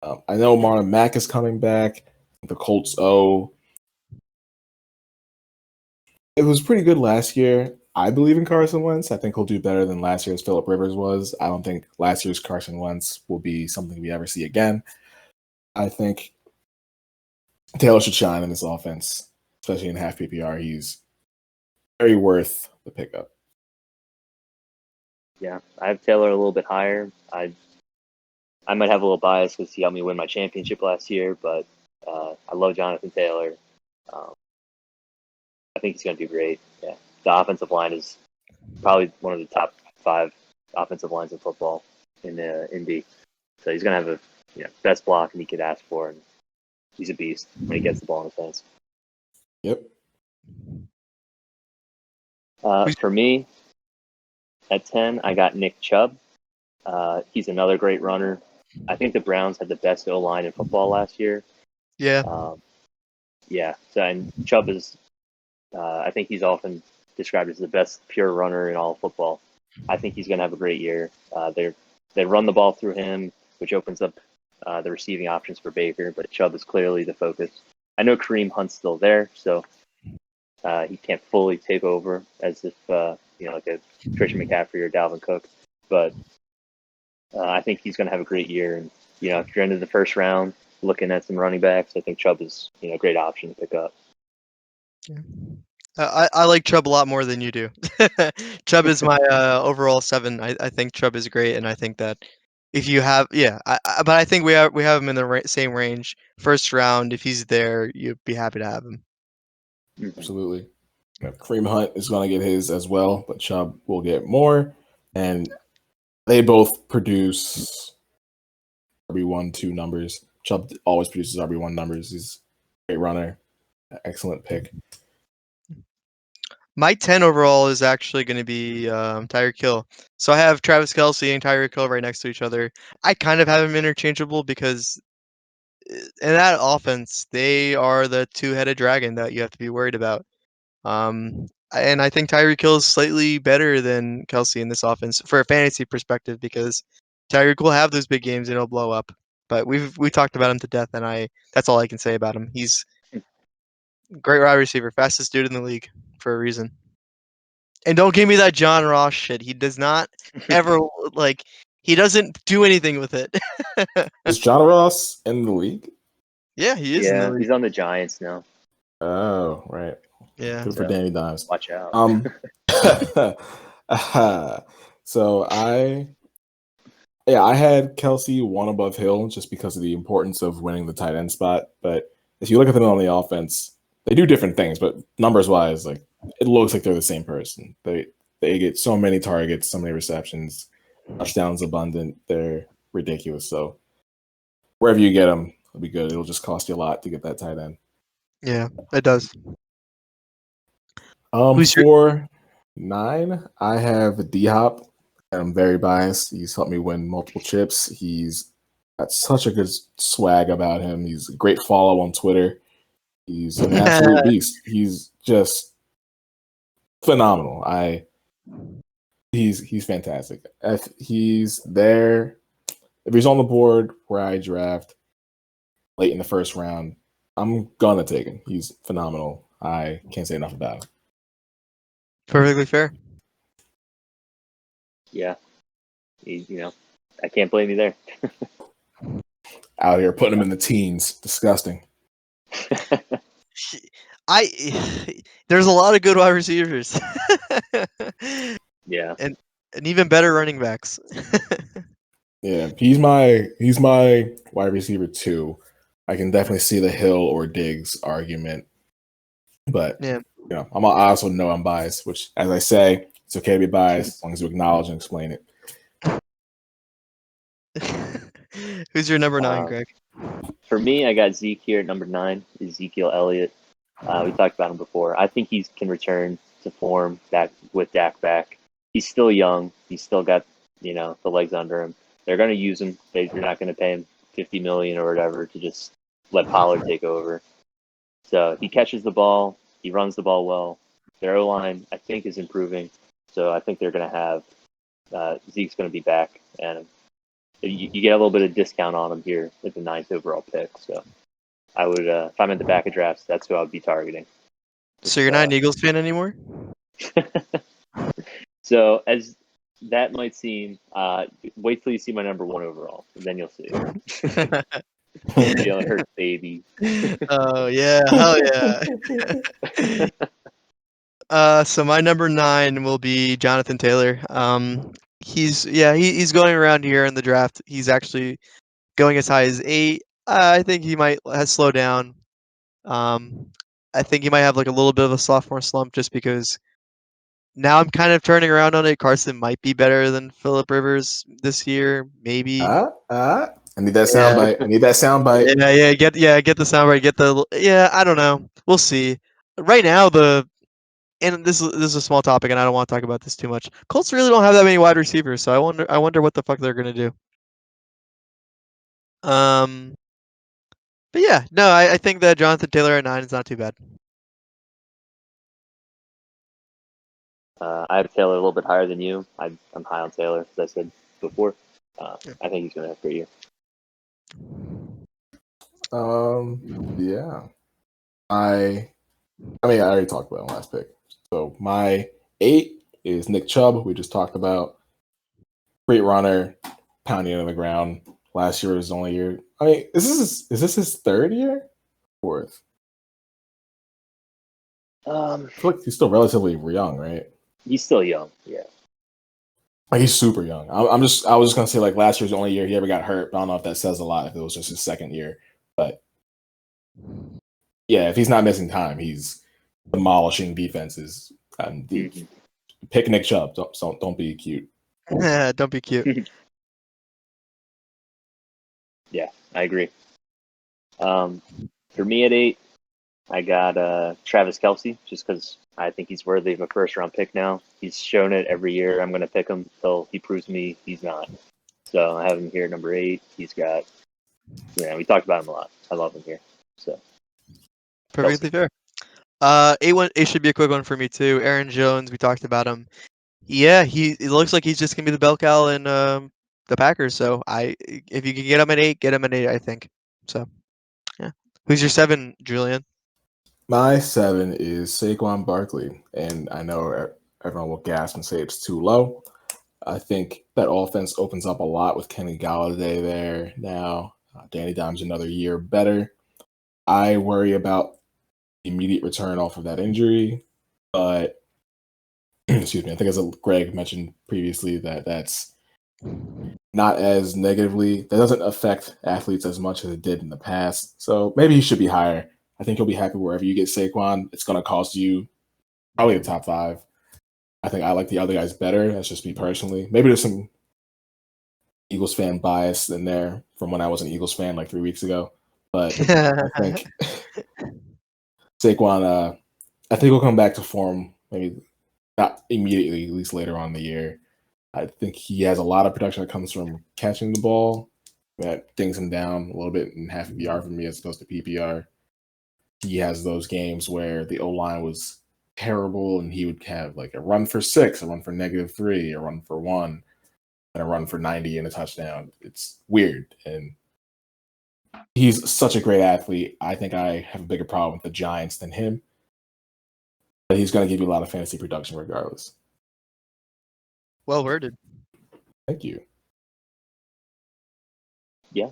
I know Marlon Mack is coming back. The Colts it was pretty good last year. I believe in Carson Wentz. I think he'll do better than last year's Phillip Rivers was. I don't think last year's Carson Wentz will be something we ever see again. I think Taylor should shine in this offense, especially in half PPR. He's very worth the pickup. Yeah, I have Taylor a little bit higher. I might have a little bias because he helped me win my championship last year, but I love Jonathan Taylor. I think he's going to do great. Yeah, the offensive line is probably one of the top 5 offensive lines in football in the Indy. So he's going to have the best blocking he could ask for, and he's a beast when he gets the ball in his hands. Yep. For me, at 10, I got Nick Chubb. He's another great runner. I think the Browns had the best O-line in football last year. Yeah. Yeah. So, and Chubb is, I think he's often described as the best pure runner in all of football. I think he's going to have a great year. They run the ball through him, which opens up the receiving options for Baker, but Chubb is clearly the focus. I know Kareem Hunt's still there, so he can't fully take over as if, like a Christian McCaffrey or Dalvin Cook, but I think he's going to have a great year. And, if you're into the first round looking at some running backs, I think Chubb is, a great option to pick up. Yeah. I like Chubb a lot more than you do. Chubb is my overall 7. I think Chubb is great, and I think that if you have, but I think we have him in the same range. First round, if he's there, you'd be happy to have him. Absolutely. Kareem Hunt is going to get his as well, but Chubb will get more, and they both produce RB1, 2 numbers. Chubb always produces RB1 numbers. He's a great runner, excellent pick. My 10 overall is actually going to be Tyreek Hill. So I have Travis Kelce and Tyreek Hill right next to each other. I kind of have them interchangeable because in that offense, they are the 2-headed dragon that you have to be worried about. And I think Tyreek Hill is slightly better than Kelce in this offense for a fantasy perspective because Tyreek will have those big games and he'll blow up. But we talked about him to death, and that's all I can say about him. He's a great wide receiver, fastest dude in the league for a reason. And don't give me that John Ross shit. He does not ever he doesn't do anything with it. Is John Ross in the league? Yeah, he is in the league. He's on the Giants now. Oh, right. Yeah. Good for Danny Dimes. Watch out. So I had Kelce 1 above Hill just because of the importance of winning the tight end spot. But if you look at them on the offense, they do different things, but numbers wise, it looks like they're the same person. They get so many targets, so many receptions, touchdowns abundant. They're ridiculous. So wherever you get them, it'll be good. It'll just cost you a lot to get that tight end. Yeah, it does. For 9, I have D-Hop. I'm very biased. He's helped me win multiple chips. He's got such a good swag about him. He's a great follow on Twitter. He's an absolute beast. He's just phenomenal. He's fantastic. If he's there, if he's on the board where I draft late in the first round, I'm gonna take him. He's phenomenal. I can't say enough about him. Perfectly fair. Yeah, I can't blame you there. Out here putting him in the teens, disgusting. There's a lot of good wide receivers. Yeah, and even better running backs. Yeah, he's my wide receiver 2. I can definitely see the Hill or Diggs argument, but yeah, I also know I'm biased. Which, as I say, it's okay to be biased as long as you acknowledge and explain it. Who's your number 9, Greg? For me, I got Zeke here at number 9. Ezekiel Elliott. We talked about him before. I think he can return to form back with Dak back. He's still young. He's still got the legs under him. They're going to use him. They're not going to pay him $50 million or whatever to just let Pollard take over. So he catches the ball. He runs the ball well. Their O-line, I think, is improving. So I think they're going to have Zeke's going to be back, and you get a little bit of discount on him here with the 9th overall pick. So I would, if I'm at the back of drafts, that's who I would be targeting. So you're not an Eagles fan anymore? So as that might seem, wait till you see my number 1 overall, and then you'll see. Jalen Hurts, baby. Oh yeah, hell yeah. So my number 9 will be Jonathan Taylor. He's going around here in the draft. He's actually going as high as 8. I think he might slow down. I think he might have like a little bit of a sophomore slump just because now I'm kind of turning around on it. Carson might be better than Phillip Rivers this year, maybe. I need that soundbite. I need that soundbite. Get the soundbite. I don't know. We'll see. Right now, and this is a small topic, and I don't want to talk about this too much. Colts really don't have that many wide receivers, so I wonder what the fuck they're gonna do. But yeah, no, I think that Jonathan Taylor at 9 is not too bad. I have Taylor a little bit higher than you. I'm high on Taylor, as I said before. I think he's going to have a great year. Yeah. I already talked about my last pick. So my 8 is Nick Chubb. We just talked about. Great runner, pounding on the ground. Last year was his only year. I mean, is this his 3rd year? 4th? I feel like he's still relatively young, right? He's still young, yeah. Like he's super young. I was just gonna say like last year's the only year he ever got hurt, but I don't know if that says a lot if it was just his 2nd year. But yeah, if he's not missing time, he's demolishing defenses. Pick Nick Chubb. Don't be cute. Don't be cute. Yeah, I agree. For me at 8, I got Travis Kelce, just because I think he's worthy of a 1st-round pick now. He's shown it every year. I'm going to pick him until he proves me he's not. So I have him here at number 8. He's got, we talked about him a lot. I love him here. So Perfectly fair. 8 should be a quick one for me too. Aaron Jones, we talked about him. Yeah, it looks like he's just gonna be the bell cow in the Packers. So if you can get him at 8, get him at 8. I think. So yeah. Who's your 7, Julian? My 7 is Saquon Barkley, and I know everyone will gasp and say it's too low. I think that offense opens up a lot with Kenny Golladay there now. Danny Dimes another year better. I worry about immediate return off of that injury, but excuse me, I think as Greg mentioned previously that's not as negatively, that doesn't affect athletes as much as it did in the past. So maybe he should be higher. I think he'll be happy wherever you get Saquon. It's going to cost you probably the top 5. I think I like the other guys better. That's just me personally. Maybe there's some Eagles fan bias in there from when I was an Eagles fan like 3 weeks ago. But I think Saquon, I think he'll come back to form, maybe not immediately, at least later on in the year. I think he has a lot of production that comes from catching the ball. that dings him down a little bit in half PPR for me as opposed to PPR. He has those games where the O-line was terrible and he would have like a run for 6, a run for -3, a run for 1, and a run for 90 and a touchdown. It's weird. And he's such a great athlete. I think I have a bigger problem with the Giants than him. But he's going to give you a lot of fantasy production regardless. Well worded. Thank you. Yeah.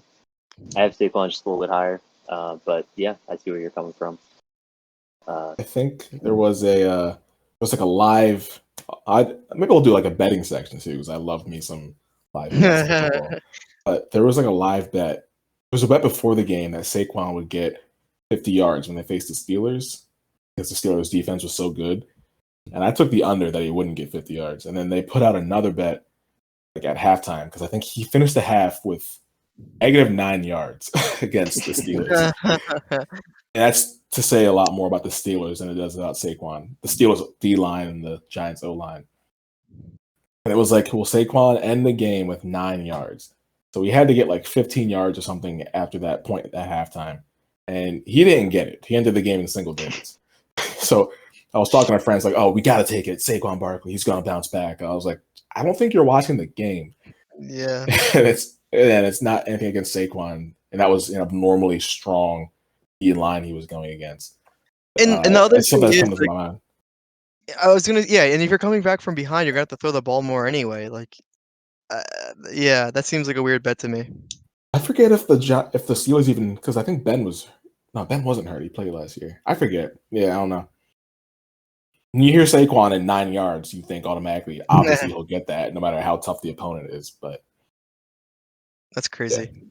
I have Saquon just a little bit higher. But yeah, I see where you're coming from. I think there was a live. Maybe I'll do like a betting section too because I love me some live bets for football. But there was like a live bet. It was a bet before the game that Saquon would get 50 yards when they faced the Steelers because the Steelers defense was so good. And I took the under that he wouldn't get 50 yards. And then they put out another bet like at halftime because I think he finished the half with -9 yards against the Steelers. And that's to say a lot more about the Steelers than it does about Saquon. The Steelers D-line and the Giants O-line. And it was like, will Saquon end the game with 9 yards? So he had to get like 15 yards or something after that point at halftime. And he didn't get it. He ended the game in single digits. So I was talking to friends like, oh, we got to take it. Saquon Barkley, he's going to bounce back. I was like, I don't think you're watching the game. Yeah. and it's not anything against Saquon. And that was an abnormally strong line he was going against. And the other thing is, comes to my mind. I was gonna, and if you're coming back from behind, you're gonna have to throw the ball more anyway. Like, yeah, that seems like a weird bet to me. I forget if the Steelers even, because I think Ben wasn't hurt. He played last year. I forget. Yeah, I don't know. When you hear Saquon at 9 yards, you think automatically, obviously he'll get that, no matter how tough the opponent is. But that's crazy. Yeah.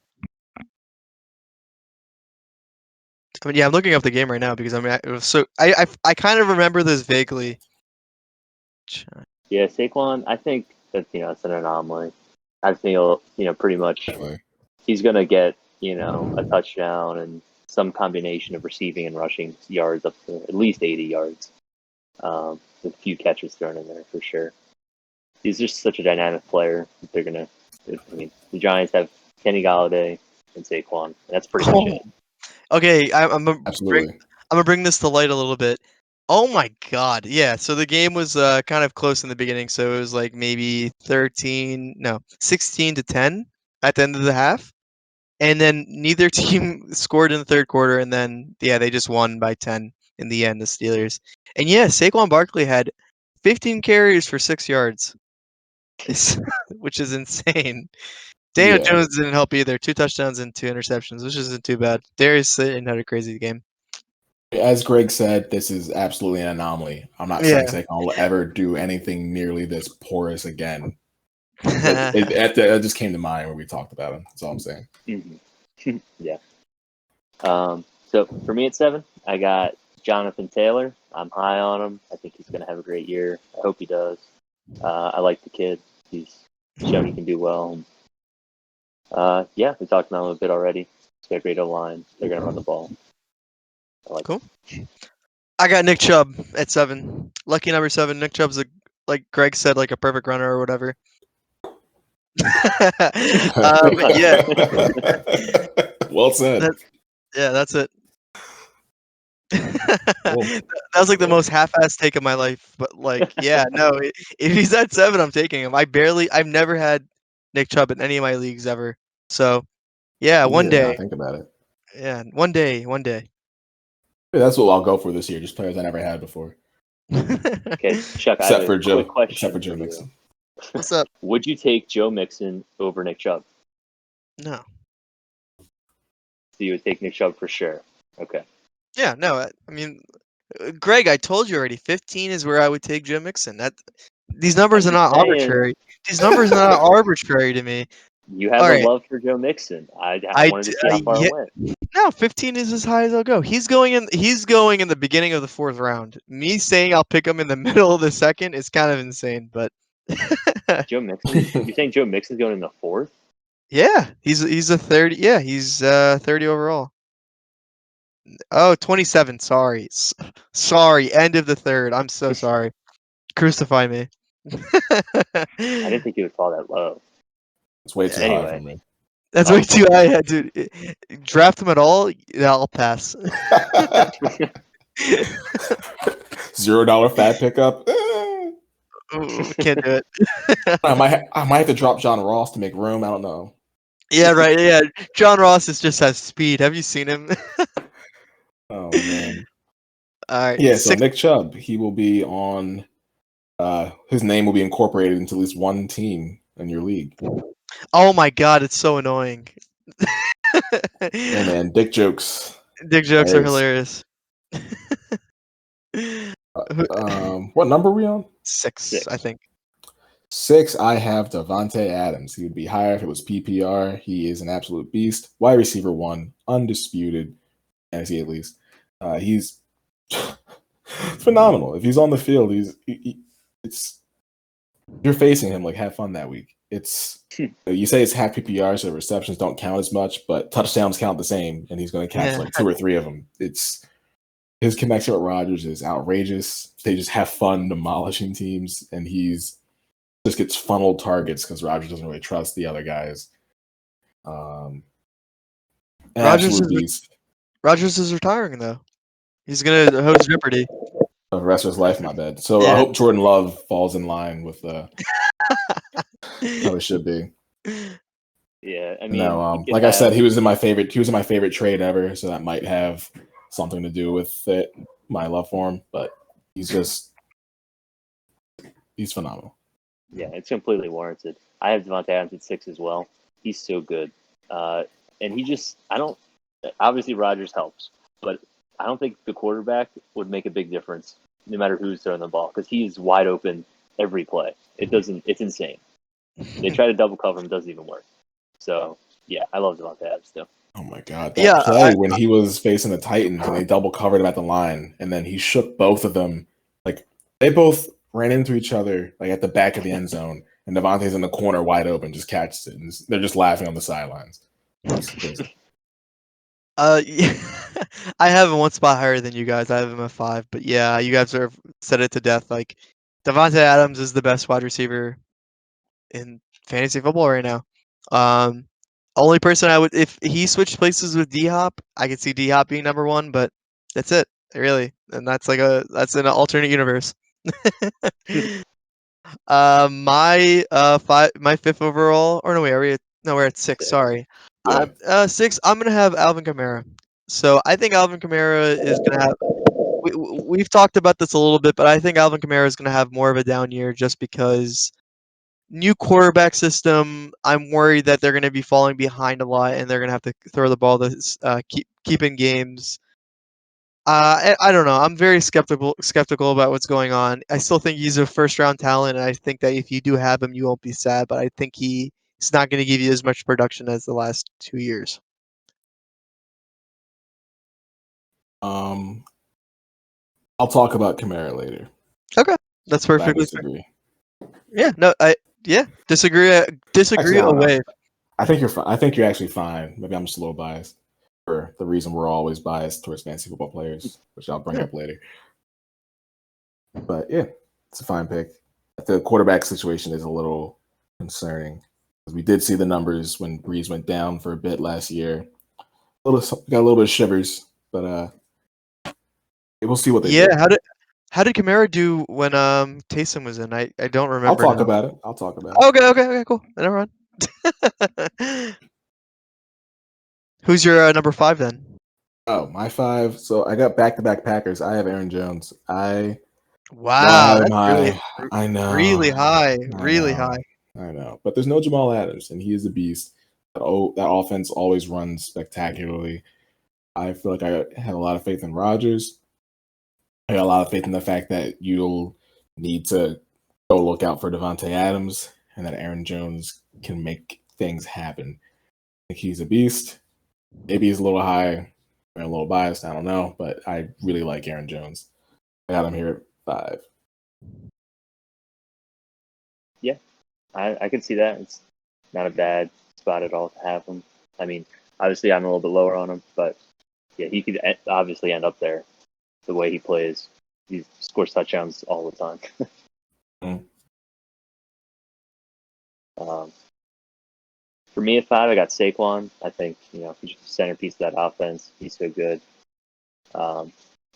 I mean, yeah, I'm looking up the game right now because I kind of remember this vaguely. Yeah, Saquon, I think that it's an anomaly. I feel pretty much he's gonna get a touchdown and some combination of receiving and rushing yards up to at least 80 yards. With a few catches thrown in there for sure. He's just such a dynamic player. They're gonna. I mean, the Giants have Kenny Golladay and Saquon. And that's pretty much it. Okay, I'm gonna bring this to light a little bit. Oh my god, yeah. So the game was kind of close in the beginning. So it was like maybe 16-10 at the end of the half, and then neither team scored in the third quarter, and then they just won by 10 in the end. The Steelers, and Saquon Barkley had 15 carries for 6 yards, which is insane. Daniel Jones didn't help either. 2 touchdowns and 2 interceptions, which isn't too bad. Darius Slayton had a crazy game. As Greg said, this is absolutely an anomaly. I'm not saying Saquon will ever do anything nearly this porous again. It just came to mind when we talked about him. That's all I'm saying. Mm-hmm. Yeah. So for me at 7, I got Jonathan Taylor. I'm high on him. I think he's going to have a great year. I hope he does. I like the kid. He's shown he can do well. We talked about him a bit already. He's got a great O-line. They're going to run the ball. Cool. I got Nick Chubb at 7. Lucky number 7. Nick Chubb's like Greg said, like a perfect runner or whatever. Yeah. Well said. That's it. That was like the most half-assed take of my life, but like, no. If he's at 7, I'm taking him. I've never had Nick Chubb in any of my leagues ever. So, one day. Think about it. Yeah, one day. Yeah, that's what I'll go for this year. Just players I never had before. Okay, Chuck. Except for Joe Mixon. What's up? Would you take Joe Mixon over Nick Chubb? No. So you would take Nick Chubb for sure. Okay. Yeah, no. I mean, Greg, I told you already. 15 is where I would take Joe Mixon. These numbers are not arbitrary. These numbers are not arbitrary to me. You have a love for Joe Mixon. I wanted to see how far it went. No, 15 is as high as I'll go. He's going in the beginning of the 4th round. Me saying I'll pick him in the middle of the 2nd is kind of insane, but Joe Mixon? You're saying Joe Mixon's going in the 4th? Yeah, he's a 30. Yeah, he's 30 overall. Oh, 27. Sorry. End of the 3rd. I'm so sorry. Crucify me. I didn't think he would fall that low. It's way too high for me. That's way too high, yeah, dude. Draft him at all? Yeah, I'll pass. $0 fat pickup. Ooh, can't do it. I might have to drop John Ross to make room. I don't know. Yeah, right. Yeah, John Ross just has speed. Have you seen him? Oh man. All right. Yeah. So Nick Chubb, he will be on. His name will be incorporated into at least one team in your league. Oh my god, it's so annoying. Yeah, man. Dick jokes. Dick jokes are hilarious. What number are we on? 6, I think. 6, I have Davante Adams. He would be higher if it was PPR. He is an absolute beast. Wide receiver 1, undisputed, fantasy at least. He's phenomenal. If he's on the field, it's you're facing him. Like, have fun that week. It's you say it's half PPR, so receptions don't count as much, but touchdowns count the same, and he's going to catch like 2 or 3 of them. It's his connection with Rodgers is outrageous. They just have fun demolishing teams, and he's just gets funneled targets because Rodgers doesn't really trust the other guys. Rodgers is retiring though. He's gonna host Jeopardy. The rest of his life, my bad. So yeah. I hope Jordan Love falls in line with how it should be. Yeah, I mean, no, like I said, he was my favorite trade ever, so that might have something to do with it, my love for him. But he's phenomenal. Yeah, it's completely warranted. I have Davante Adams at 6 as well. He's so good, and obviously Rodgers helps, but I don't think the quarterback would make a big difference no matter who's throwing the ball because he's wide open every play. It's insane. They try to double cover him, it doesn't even work. So yeah, I love Davante Adams still. Oh my god, that play when he was facing the Titans and they double covered him at the line, and then he shook both of them. Like they both ran into each other like at the back of the end zone, and Davante's in the corner wide open, just catches it, and they're just laughing on the sidelines. Yeah. I have him one spot higher than you guys. I have him at 5, but yeah, you guys have said it to death. Like Davante Adams is the best wide receiver in fantasy football right now. Only person I would, if he switched places with D Hop, I could see D Hop being number 1, but that's it, really, and that's an alternate universe. My 5th overall, or no, wait, we're at 6. Sorry, 6. I'm gonna have Alvin Kamara. So I think Alvin Kamara is gonna have. We've talked about this a little bit, but I think Alvin Kamara is gonna have more of a down year just because new quarterback system. I'm worried that they're gonna be falling behind a lot, and they're gonna have to throw the ball to keep in games. I don't know. I'm very skeptical about what's going on. I still think he's a first round talent, and I think that if you do have him, you won't be sad. But I think he's not going to give you as much production as the last 2 years. I'll talk about Kamara later. Okay, that's perfectly disagree. Yeah, no, disagree. Disagree away. I think you're fine. I think you're actually fine. Maybe I'm just a little biased for the reason we're always biased towards fantasy football players, which I'll bring up later. But yeah, it's a fine pick. The quarterback situation is a little concerning because we did see the numbers when Breeze went down for a bit last year. Got a little bit of shivers, but we'll see what they do. Yeah, how did Kamara do when Taysom was in? I don't remember. I'll talk about it. Okay, cool. Never mind. Who's your number 5 then? Oh, my 5. So I got back-to-back Packers. I have Aaron Jones. Wow, that's I know. Really high. I know. But there's no Jamal Adams, and he is a beast. That offense always runs spectacularly. I feel like I had a lot of faith in Rodgers. I got a lot of faith in the fact that you'll need to go look out for Davante Adams and that Aaron Jones can make things happen. I think he's a beast. Maybe he's a little high. I'm a little biased. I don't know. But I really like Aaron Jones. I got him here at 5. Yeah, I can see that. It's not a bad spot at all to have him. I mean, obviously I'm a little bit lower on him, but yeah, he could obviously end up there the way he plays. He scores touchdowns all the time. For me at 5, I got Saquon. I think, he's just the centerpiece of that offense. He's so good.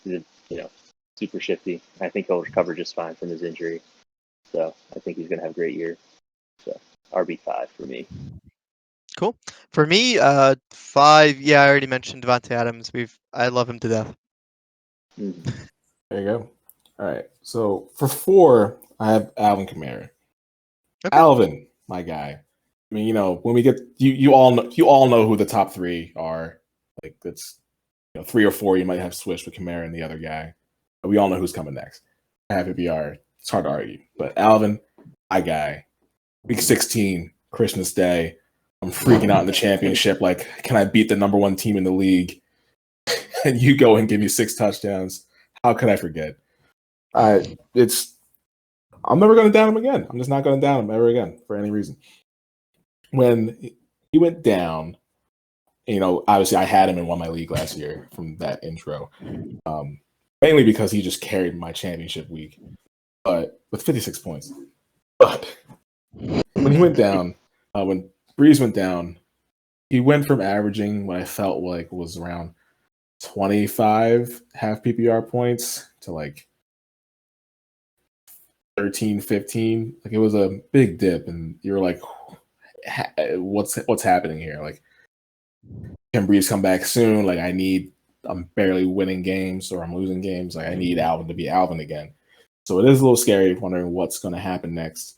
He's, super shifty. I think he'll recover just fine from his injury. So I think he's going to have a great year. So RB5 for me. Cool. For me, 5, I already mentioned Devontae Adams. I love him to death. Mm-hmm. There you go. All right. So for 4, I have Alvin Kamara. Okay. Alvin, my guy. I mean, when we get you all know who the top 3 are. Like it's 3 or 4 you might have switched with Kamara and the other guy. But we all know who's coming next. I have PPR. It's hard to argue. But Alvin, my guy. Week 16, Christmas Day. I'm freaking out in the championship. Like, can I beat the number 1 team in the league? And you go and give me 6 touchdowns. How could I forget? I'm never going to down him again. I'm just not going to down him ever again for any reason. When he went down, obviously I had him in one of my league last year from that intro, mainly because he just carried my championship week, but with 56 points. But when he went down, when Breeze went down, he went from averaging what I felt like was around 25 half PPR points to like 13, 15. Like it was a big dip, and you were like, what's happening here? Like, can Breeze come back soon? Like, I'm barely winning games or I'm losing games. Like, I need Alvin to be Alvin again. So it is a little scary wondering what's going to happen next.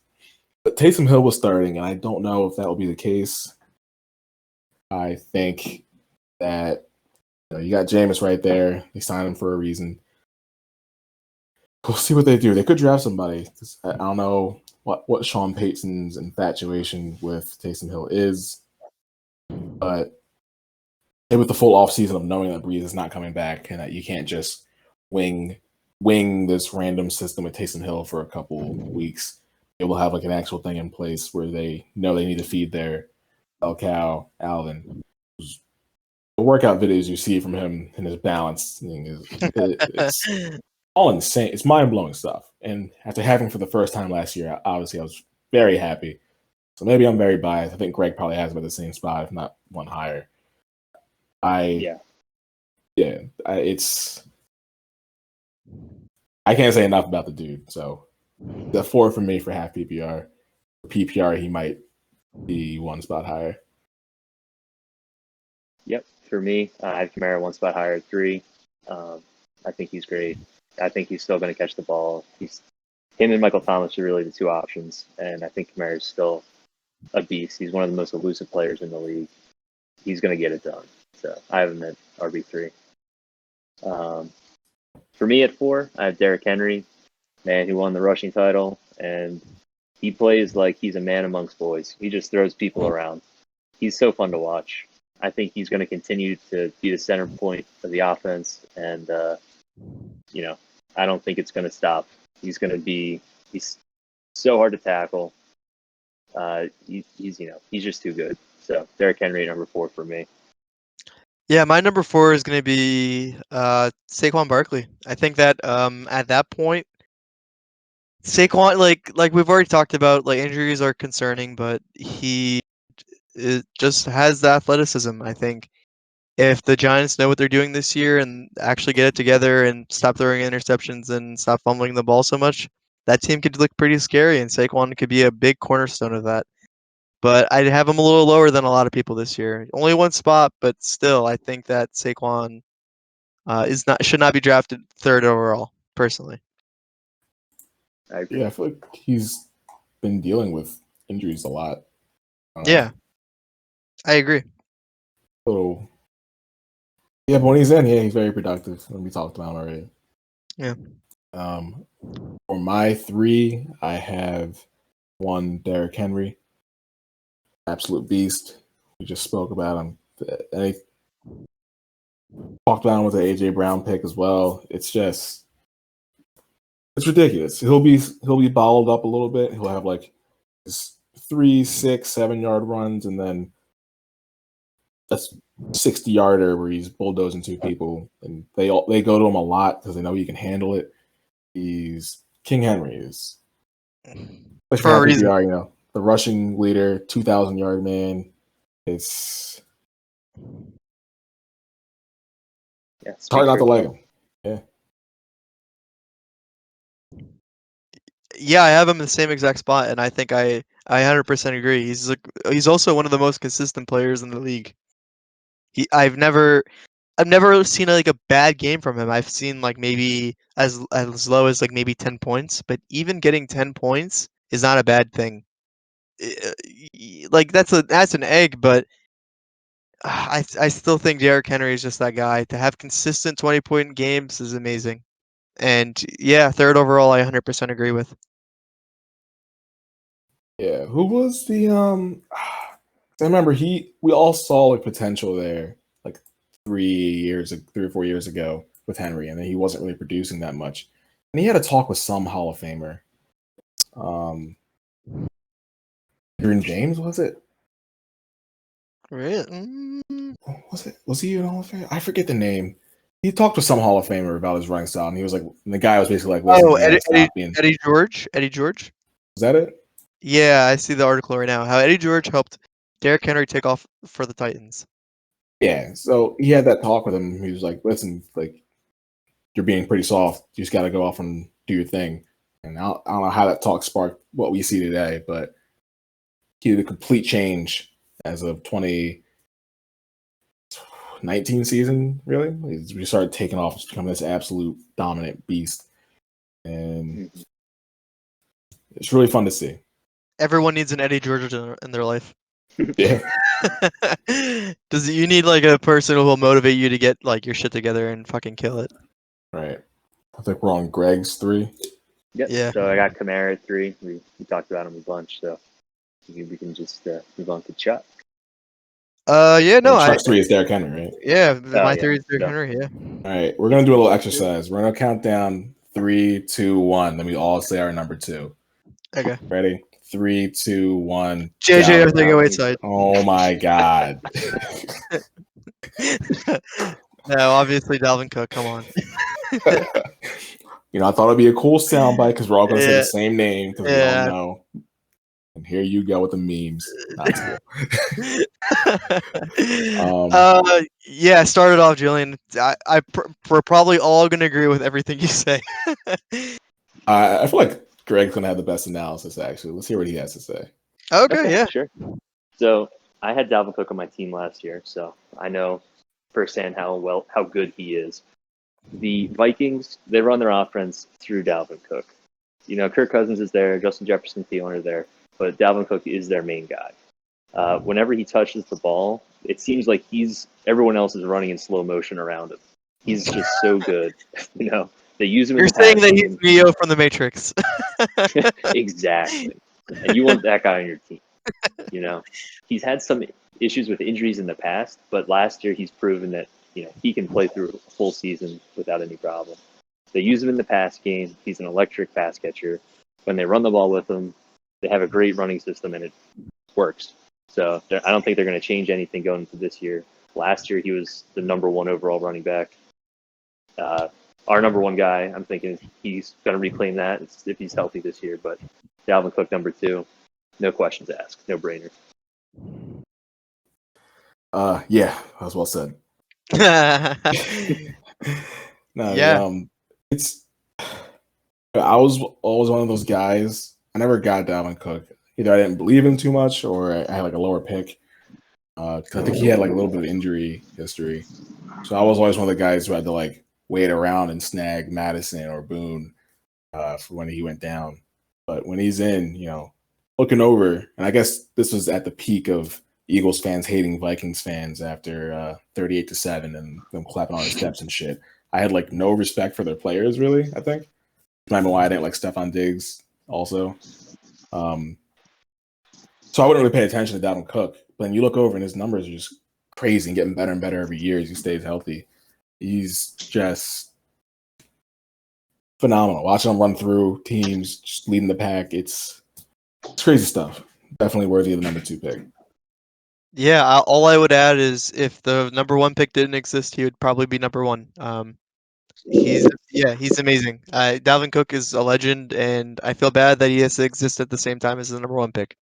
But Taysom Hill was starting, and I don't know if that will be the case. I think that you got Jameis right there. They signed him for a reason. We'll see what they do. They could draft somebody. I don't know what Sean Payton's infatuation with Taysom Hill is, but with the full offseason of knowing that Breeze is not coming back and that you can't just wing this random system with Taysom Hill for a couple weeks, they will have like an actual thing in place where they know they need to feed their El Cow Alvin. The workout videos you see from him and his balance it's all insane. It's mind-blowing stuff. And after having for the first time last year, obviously I was very happy. So maybe I'm very biased. I think Greg probably has him at the same spot, if not one higher. I can't say enough about the dude. So the 4 for me for half PPR. For PPR, he might be one spot higher. Yep. For me, I have Kamara one spot higher at 3. I think he's great. I think he's still going to catch the ball. Him and Michael Thomas are really the 2 options, and I think Kamara is still a beast. He's one of the most elusive players in the league. He's going to get it done. So I have him at RB3. For me at 4, I have Derrick Henry, man who won the rushing title, and he plays like he's a man amongst boys. He just throws people around. He's so fun to watch. I think he's going to continue to be the center point of the offense, and I don't think it's going to stop. He's so hard to tackle. He's just too good. So Derrick Henry number 4 for me. Yeah, my number 4 is going to be Saquon Barkley. I think that at that point, Saquon, like we've already talked about, like injuries are concerning, but he just has the athleticism. I think if the Giants know what they're doing this year and actually get it together and stop throwing interceptions and stop fumbling the ball so much, that team could look pretty scary, and Saquon could be a big cornerstone of that. But I'd have him a little lower than a lot of people this year. Only one spot, but still, I think that Saquon should not be drafted 3rd overall, personally. I agree. Yeah, I feel like he's been dealing with injuries a lot. Yeah, I agree. So, yeah, but when he's in, he's very productive. And we talked about him already. Yeah. For my 3, I have 1 Derrick Henry, absolute beast. We just spoke about him. And I talked about him with the AJ Brown pick as well. It's ridiculous. He'll be balled up a little bit. He'll have like his 3, 6, 7 yard runs, and then a 60-yarder where he's bulldozing 2 people, and they go to him a lot because they know he can handle it. He's King Henry for a reason. PPR, the rushing leader, 2,000-yard man. It's hard not to like him. Yeah. Yeah, I have him in the same exact spot, and I think I 100% agree. He's also one of the most consistent players in the league. I've never seen like a bad game from him. I've seen like maybe as low as like maybe 10 points, but even getting 10 points is not a bad thing. Like that's an egg, but I still think Derrick Henry is just that guy. To have consistent 20-point games is amazing. And yeah, third overall, I 100% agree with. Yeah, who was the I remember we all saw like potential there like 3 or 4 years ago with Henry, and then he wasn't really producing that much. And he had a talk with some Hall of Famer. Aaron James, was it? Really? Was he an Hall of Famer? I forget the name. He talked to some Hall of Famer about his running style, and he was like, and the guy was basically like, "Listen, Oh, you gotta stop being." Eddie George. Eddie George. Was that it? Yeah, I see the article right now. How Eddie George helped Derrick Henry take off for the Titans. Yeah. So he had that talk with him. He was like, "Listen, like you're being pretty soft. You just got to go off and do your thing." And I don't know how that talk sparked what we see today, but he did a complete change as of 2019 season. Really, we started taking off, becoming this absolute dominant beast, and it's really fun to see. Everyone needs an Eddie George in their life. Yeah. You need like a person who will motivate you to get like your shit together and fucking kill it? Right. I think we're on Greg's 3. Yep. Yeah. So I got Kamara at 3. We talked about him a bunch, so we can just move on to Chuck. Yeah, no, Chuck's 3 is Derrick Henry, right? Yeah, my 3 is Derrick Henry. Yeah. All right, we're gonna do a little exercise. We're gonna count down 3, 2, 1. Then we all say our number 2. Okay. Ready? 3, 2, 1. JJ, I think Whiteside. Oh my god. No, obviously Dalvin Cook. Come on. I thought it'd be a cool soundbite because we're all gonna say the same name because we all know. And here you go with the memes. That's cool. Yeah, started off, Julian. We're probably all gonna agree with everything you say. I feel like Greg's gonna have the best analysis. Actually, let's hear what he has to say. Okay, yeah, sure. So I had Dalvin Cook on my team last year, so I know firsthand how good he is. The Vikings, they run their offense through Dalvin Cook. Kirk Cousins is there, Justin Jefferson, Thielen are there, but Dalvin Cook is their main guy. Whenever he touches the ball, it seems like everyone else is running in slow motion around him. He's just so good. They use him. You're saying that he's Neo from the Matrix. Exactly, and you want that guy on your team. He's had some issues with injuries in the past, but last year he's proven that he can play through a full season without any problem. They use him in the pass game. He's an electric pass catcher. When they run the ball with him, they have a great running system, and it works. So I don't think they're going to change anything going into this year. Last year, he was the number 1 overall running back. Our number 1 guy, I'm thinking he's going to reclaim that if he's healthy this year. But Dalvin Cook, number 2, no questions asked, no brainer. Yeah, that was well said. No, yeah. It's. I was always one of those guys. I never got Dalvin Cook. Either I didn't believe him too much, or I had like a lower pick. Because I think he had like a little bit of injury history. So I was always one of the guys who had to like wait around and snag Madison or Boone for when he went down. But when he's in, looking over, and I guess this was at the peak of Eagles fans hating Vikings fans after 38-7 and them clapping on his steps and shit. I had like no respect for their players, really. I think. I don't know why I didn't like Stephon Diggs also. So I wouldn't really pay attention to Dalvin Cook. But then you look over and his numbers are just crazy and getting better and better every year as he stays healthy. He's just phenomenal. Watching him run through teams, just leading the pack, it's crazy stuff. Definitely worthy of the number 2 pick. Yeah, all I would add is if the number 1 pick didn't exist, he would probably be number 1. He's amazing. Dalvin Cook is a legend, and I feel bad that he has to exist at the same time as the number 1 pick.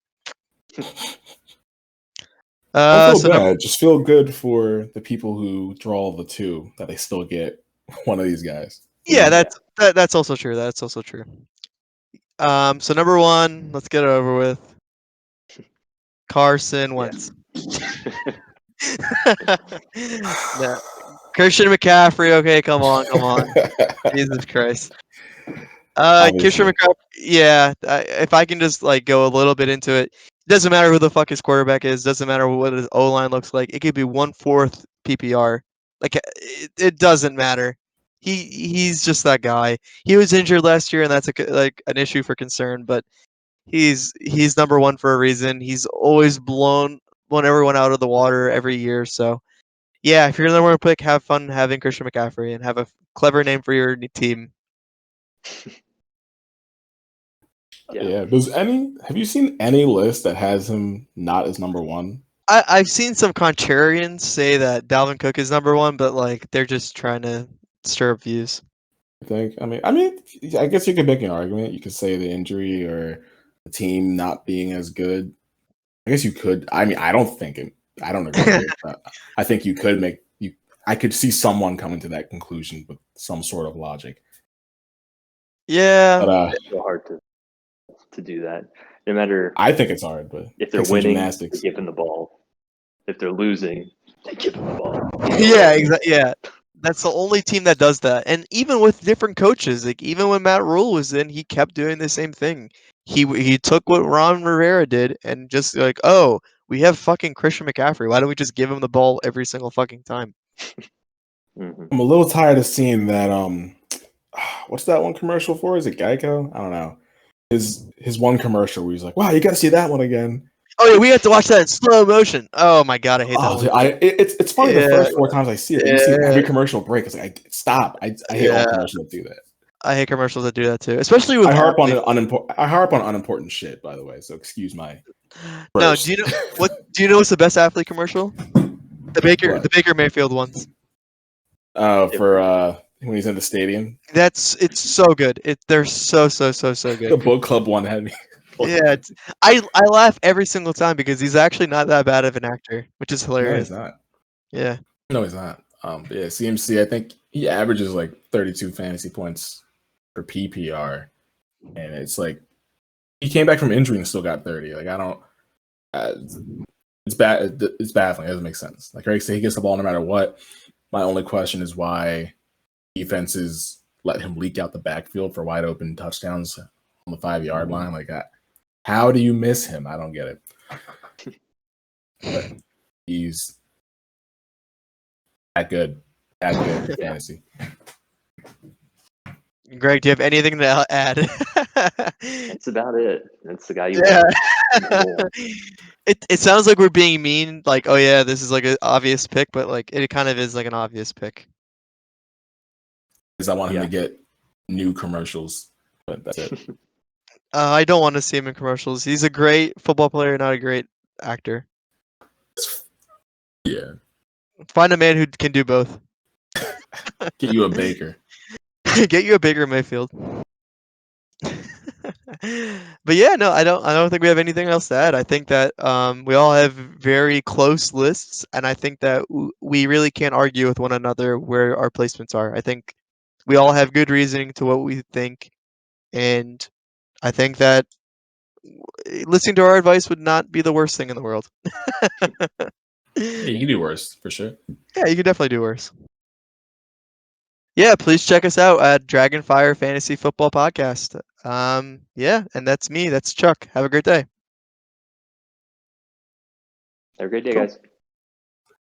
Don't feel bad. Just feel good for the people who draw the two that they still get one of these guys. Yeah, that's also true. That's also true. So number 1, let's get it over with. Carson Wentz. No. Christian McCaffrey. Okay, come on. Jesus Christ. Christian McCaffrey. Yeah, if I can just like go a little bit into it, doesn't matter who the fuck his quarterback is. Doesn't matter what his O line looks like. It could be 1/4 PPR. Like it doesn't matter. He's just that guy. He was injured last year, and that's an issue for concern. But he's number 1 for a reason. He's always blown everyone out of the water every year. So yeah, if you're the number 1 pick, have fun having Christian McCaffrey and have a clever name for your team. Yeah. Have you seen any list that has him not as number 1? I've seen some contrarians say that Dalvin Cook is number 1, but like they're just trying to stir up views. I mean, I guess you could make an argument. You could say the injury or the team not being as good. I guess you could. I mean, I don't agree with that. I think you could I could see someone coming to that conclusion with some sort of logic. Yeah, but it's so hard to do that. No matter. I think it's hard, but if they're winning, they give him the ball. If they're losing, they give him the ball. Yeah, exactly. Yeah, that's the only team that does that. And even with different coaches, like even when Matt Rule was in, he kept doing the same thing. He took what Ron Rivera did and just like, oh, we have fucking Christian McCaffrey. Why don't we just give him the ball every single fucking time? I'm a little tired of seeing that. What's that one commercial for? Is it Geico? I don't know. His one commercial where he's like, "Wow, you got to see that one again." Oh yeah, we have to watch that in slow motion. Oh my god, I hate that one. It's funny the first 4 times I see it. You see every commercial break. It's like, stop. I hate all commercials that do that. I hate commercials that do that too, especially with. I harp on unimportant shit, by the way. So excuse my. No, do you know what's the best athlete commercial? The Baker Mayfield ones. For when he's in the stadium. It's so good. They're so good. The book club one had me. Yeah, I laugh every single time because he's actually not that bad of an actor, which is hilarious. No, he's not. Yeah. No, he's not. But yeah, CMC, I think he averages like 32 fantasy points per PPR, and it's like he came back from injury and still got 30. Like I don't. It's bad. It's baffling. It doesn't make sense. Like Greg said, he gets the ball no matter what. My only question is why defenses let him leak out the backfield for wide open touchdowns on the 5-yard line. Like that. How do you miss him? I don't get it. But he's that good. That good in fantasy. Greg, do you have anything to add? That's about it. That's the guy you want. It sounds like we're being mean, like, oh yeah, this is like an obvious pick, but like it kind of is like an obvious pick. Because I want him to get new commercials, but that's it. I don't want to see him in commercials. He's a great football player, not a great actor. Yeah. Find a man who can do both. Get you a Baker. Get you a Baker Mayfield. But yeah, no, I don't think we have anything else to add. I think that we all have very close lists, and I think that we really can't argue with one another where our placements are. I think we all have good reasoning to what we think, and I think that listening to our advice would not be the worst thing in the world. Yeah, you can do worse, for sure. Yeah, you can definitely do worse. Yeah, please check us out at Dragon Fyre Fantasy Football Podcast. Yeah, and that's me. That's Chuck. Have a great day. Have a great day, guys.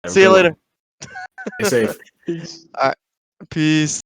See you later. Stay safe. Peace. All right. Peace.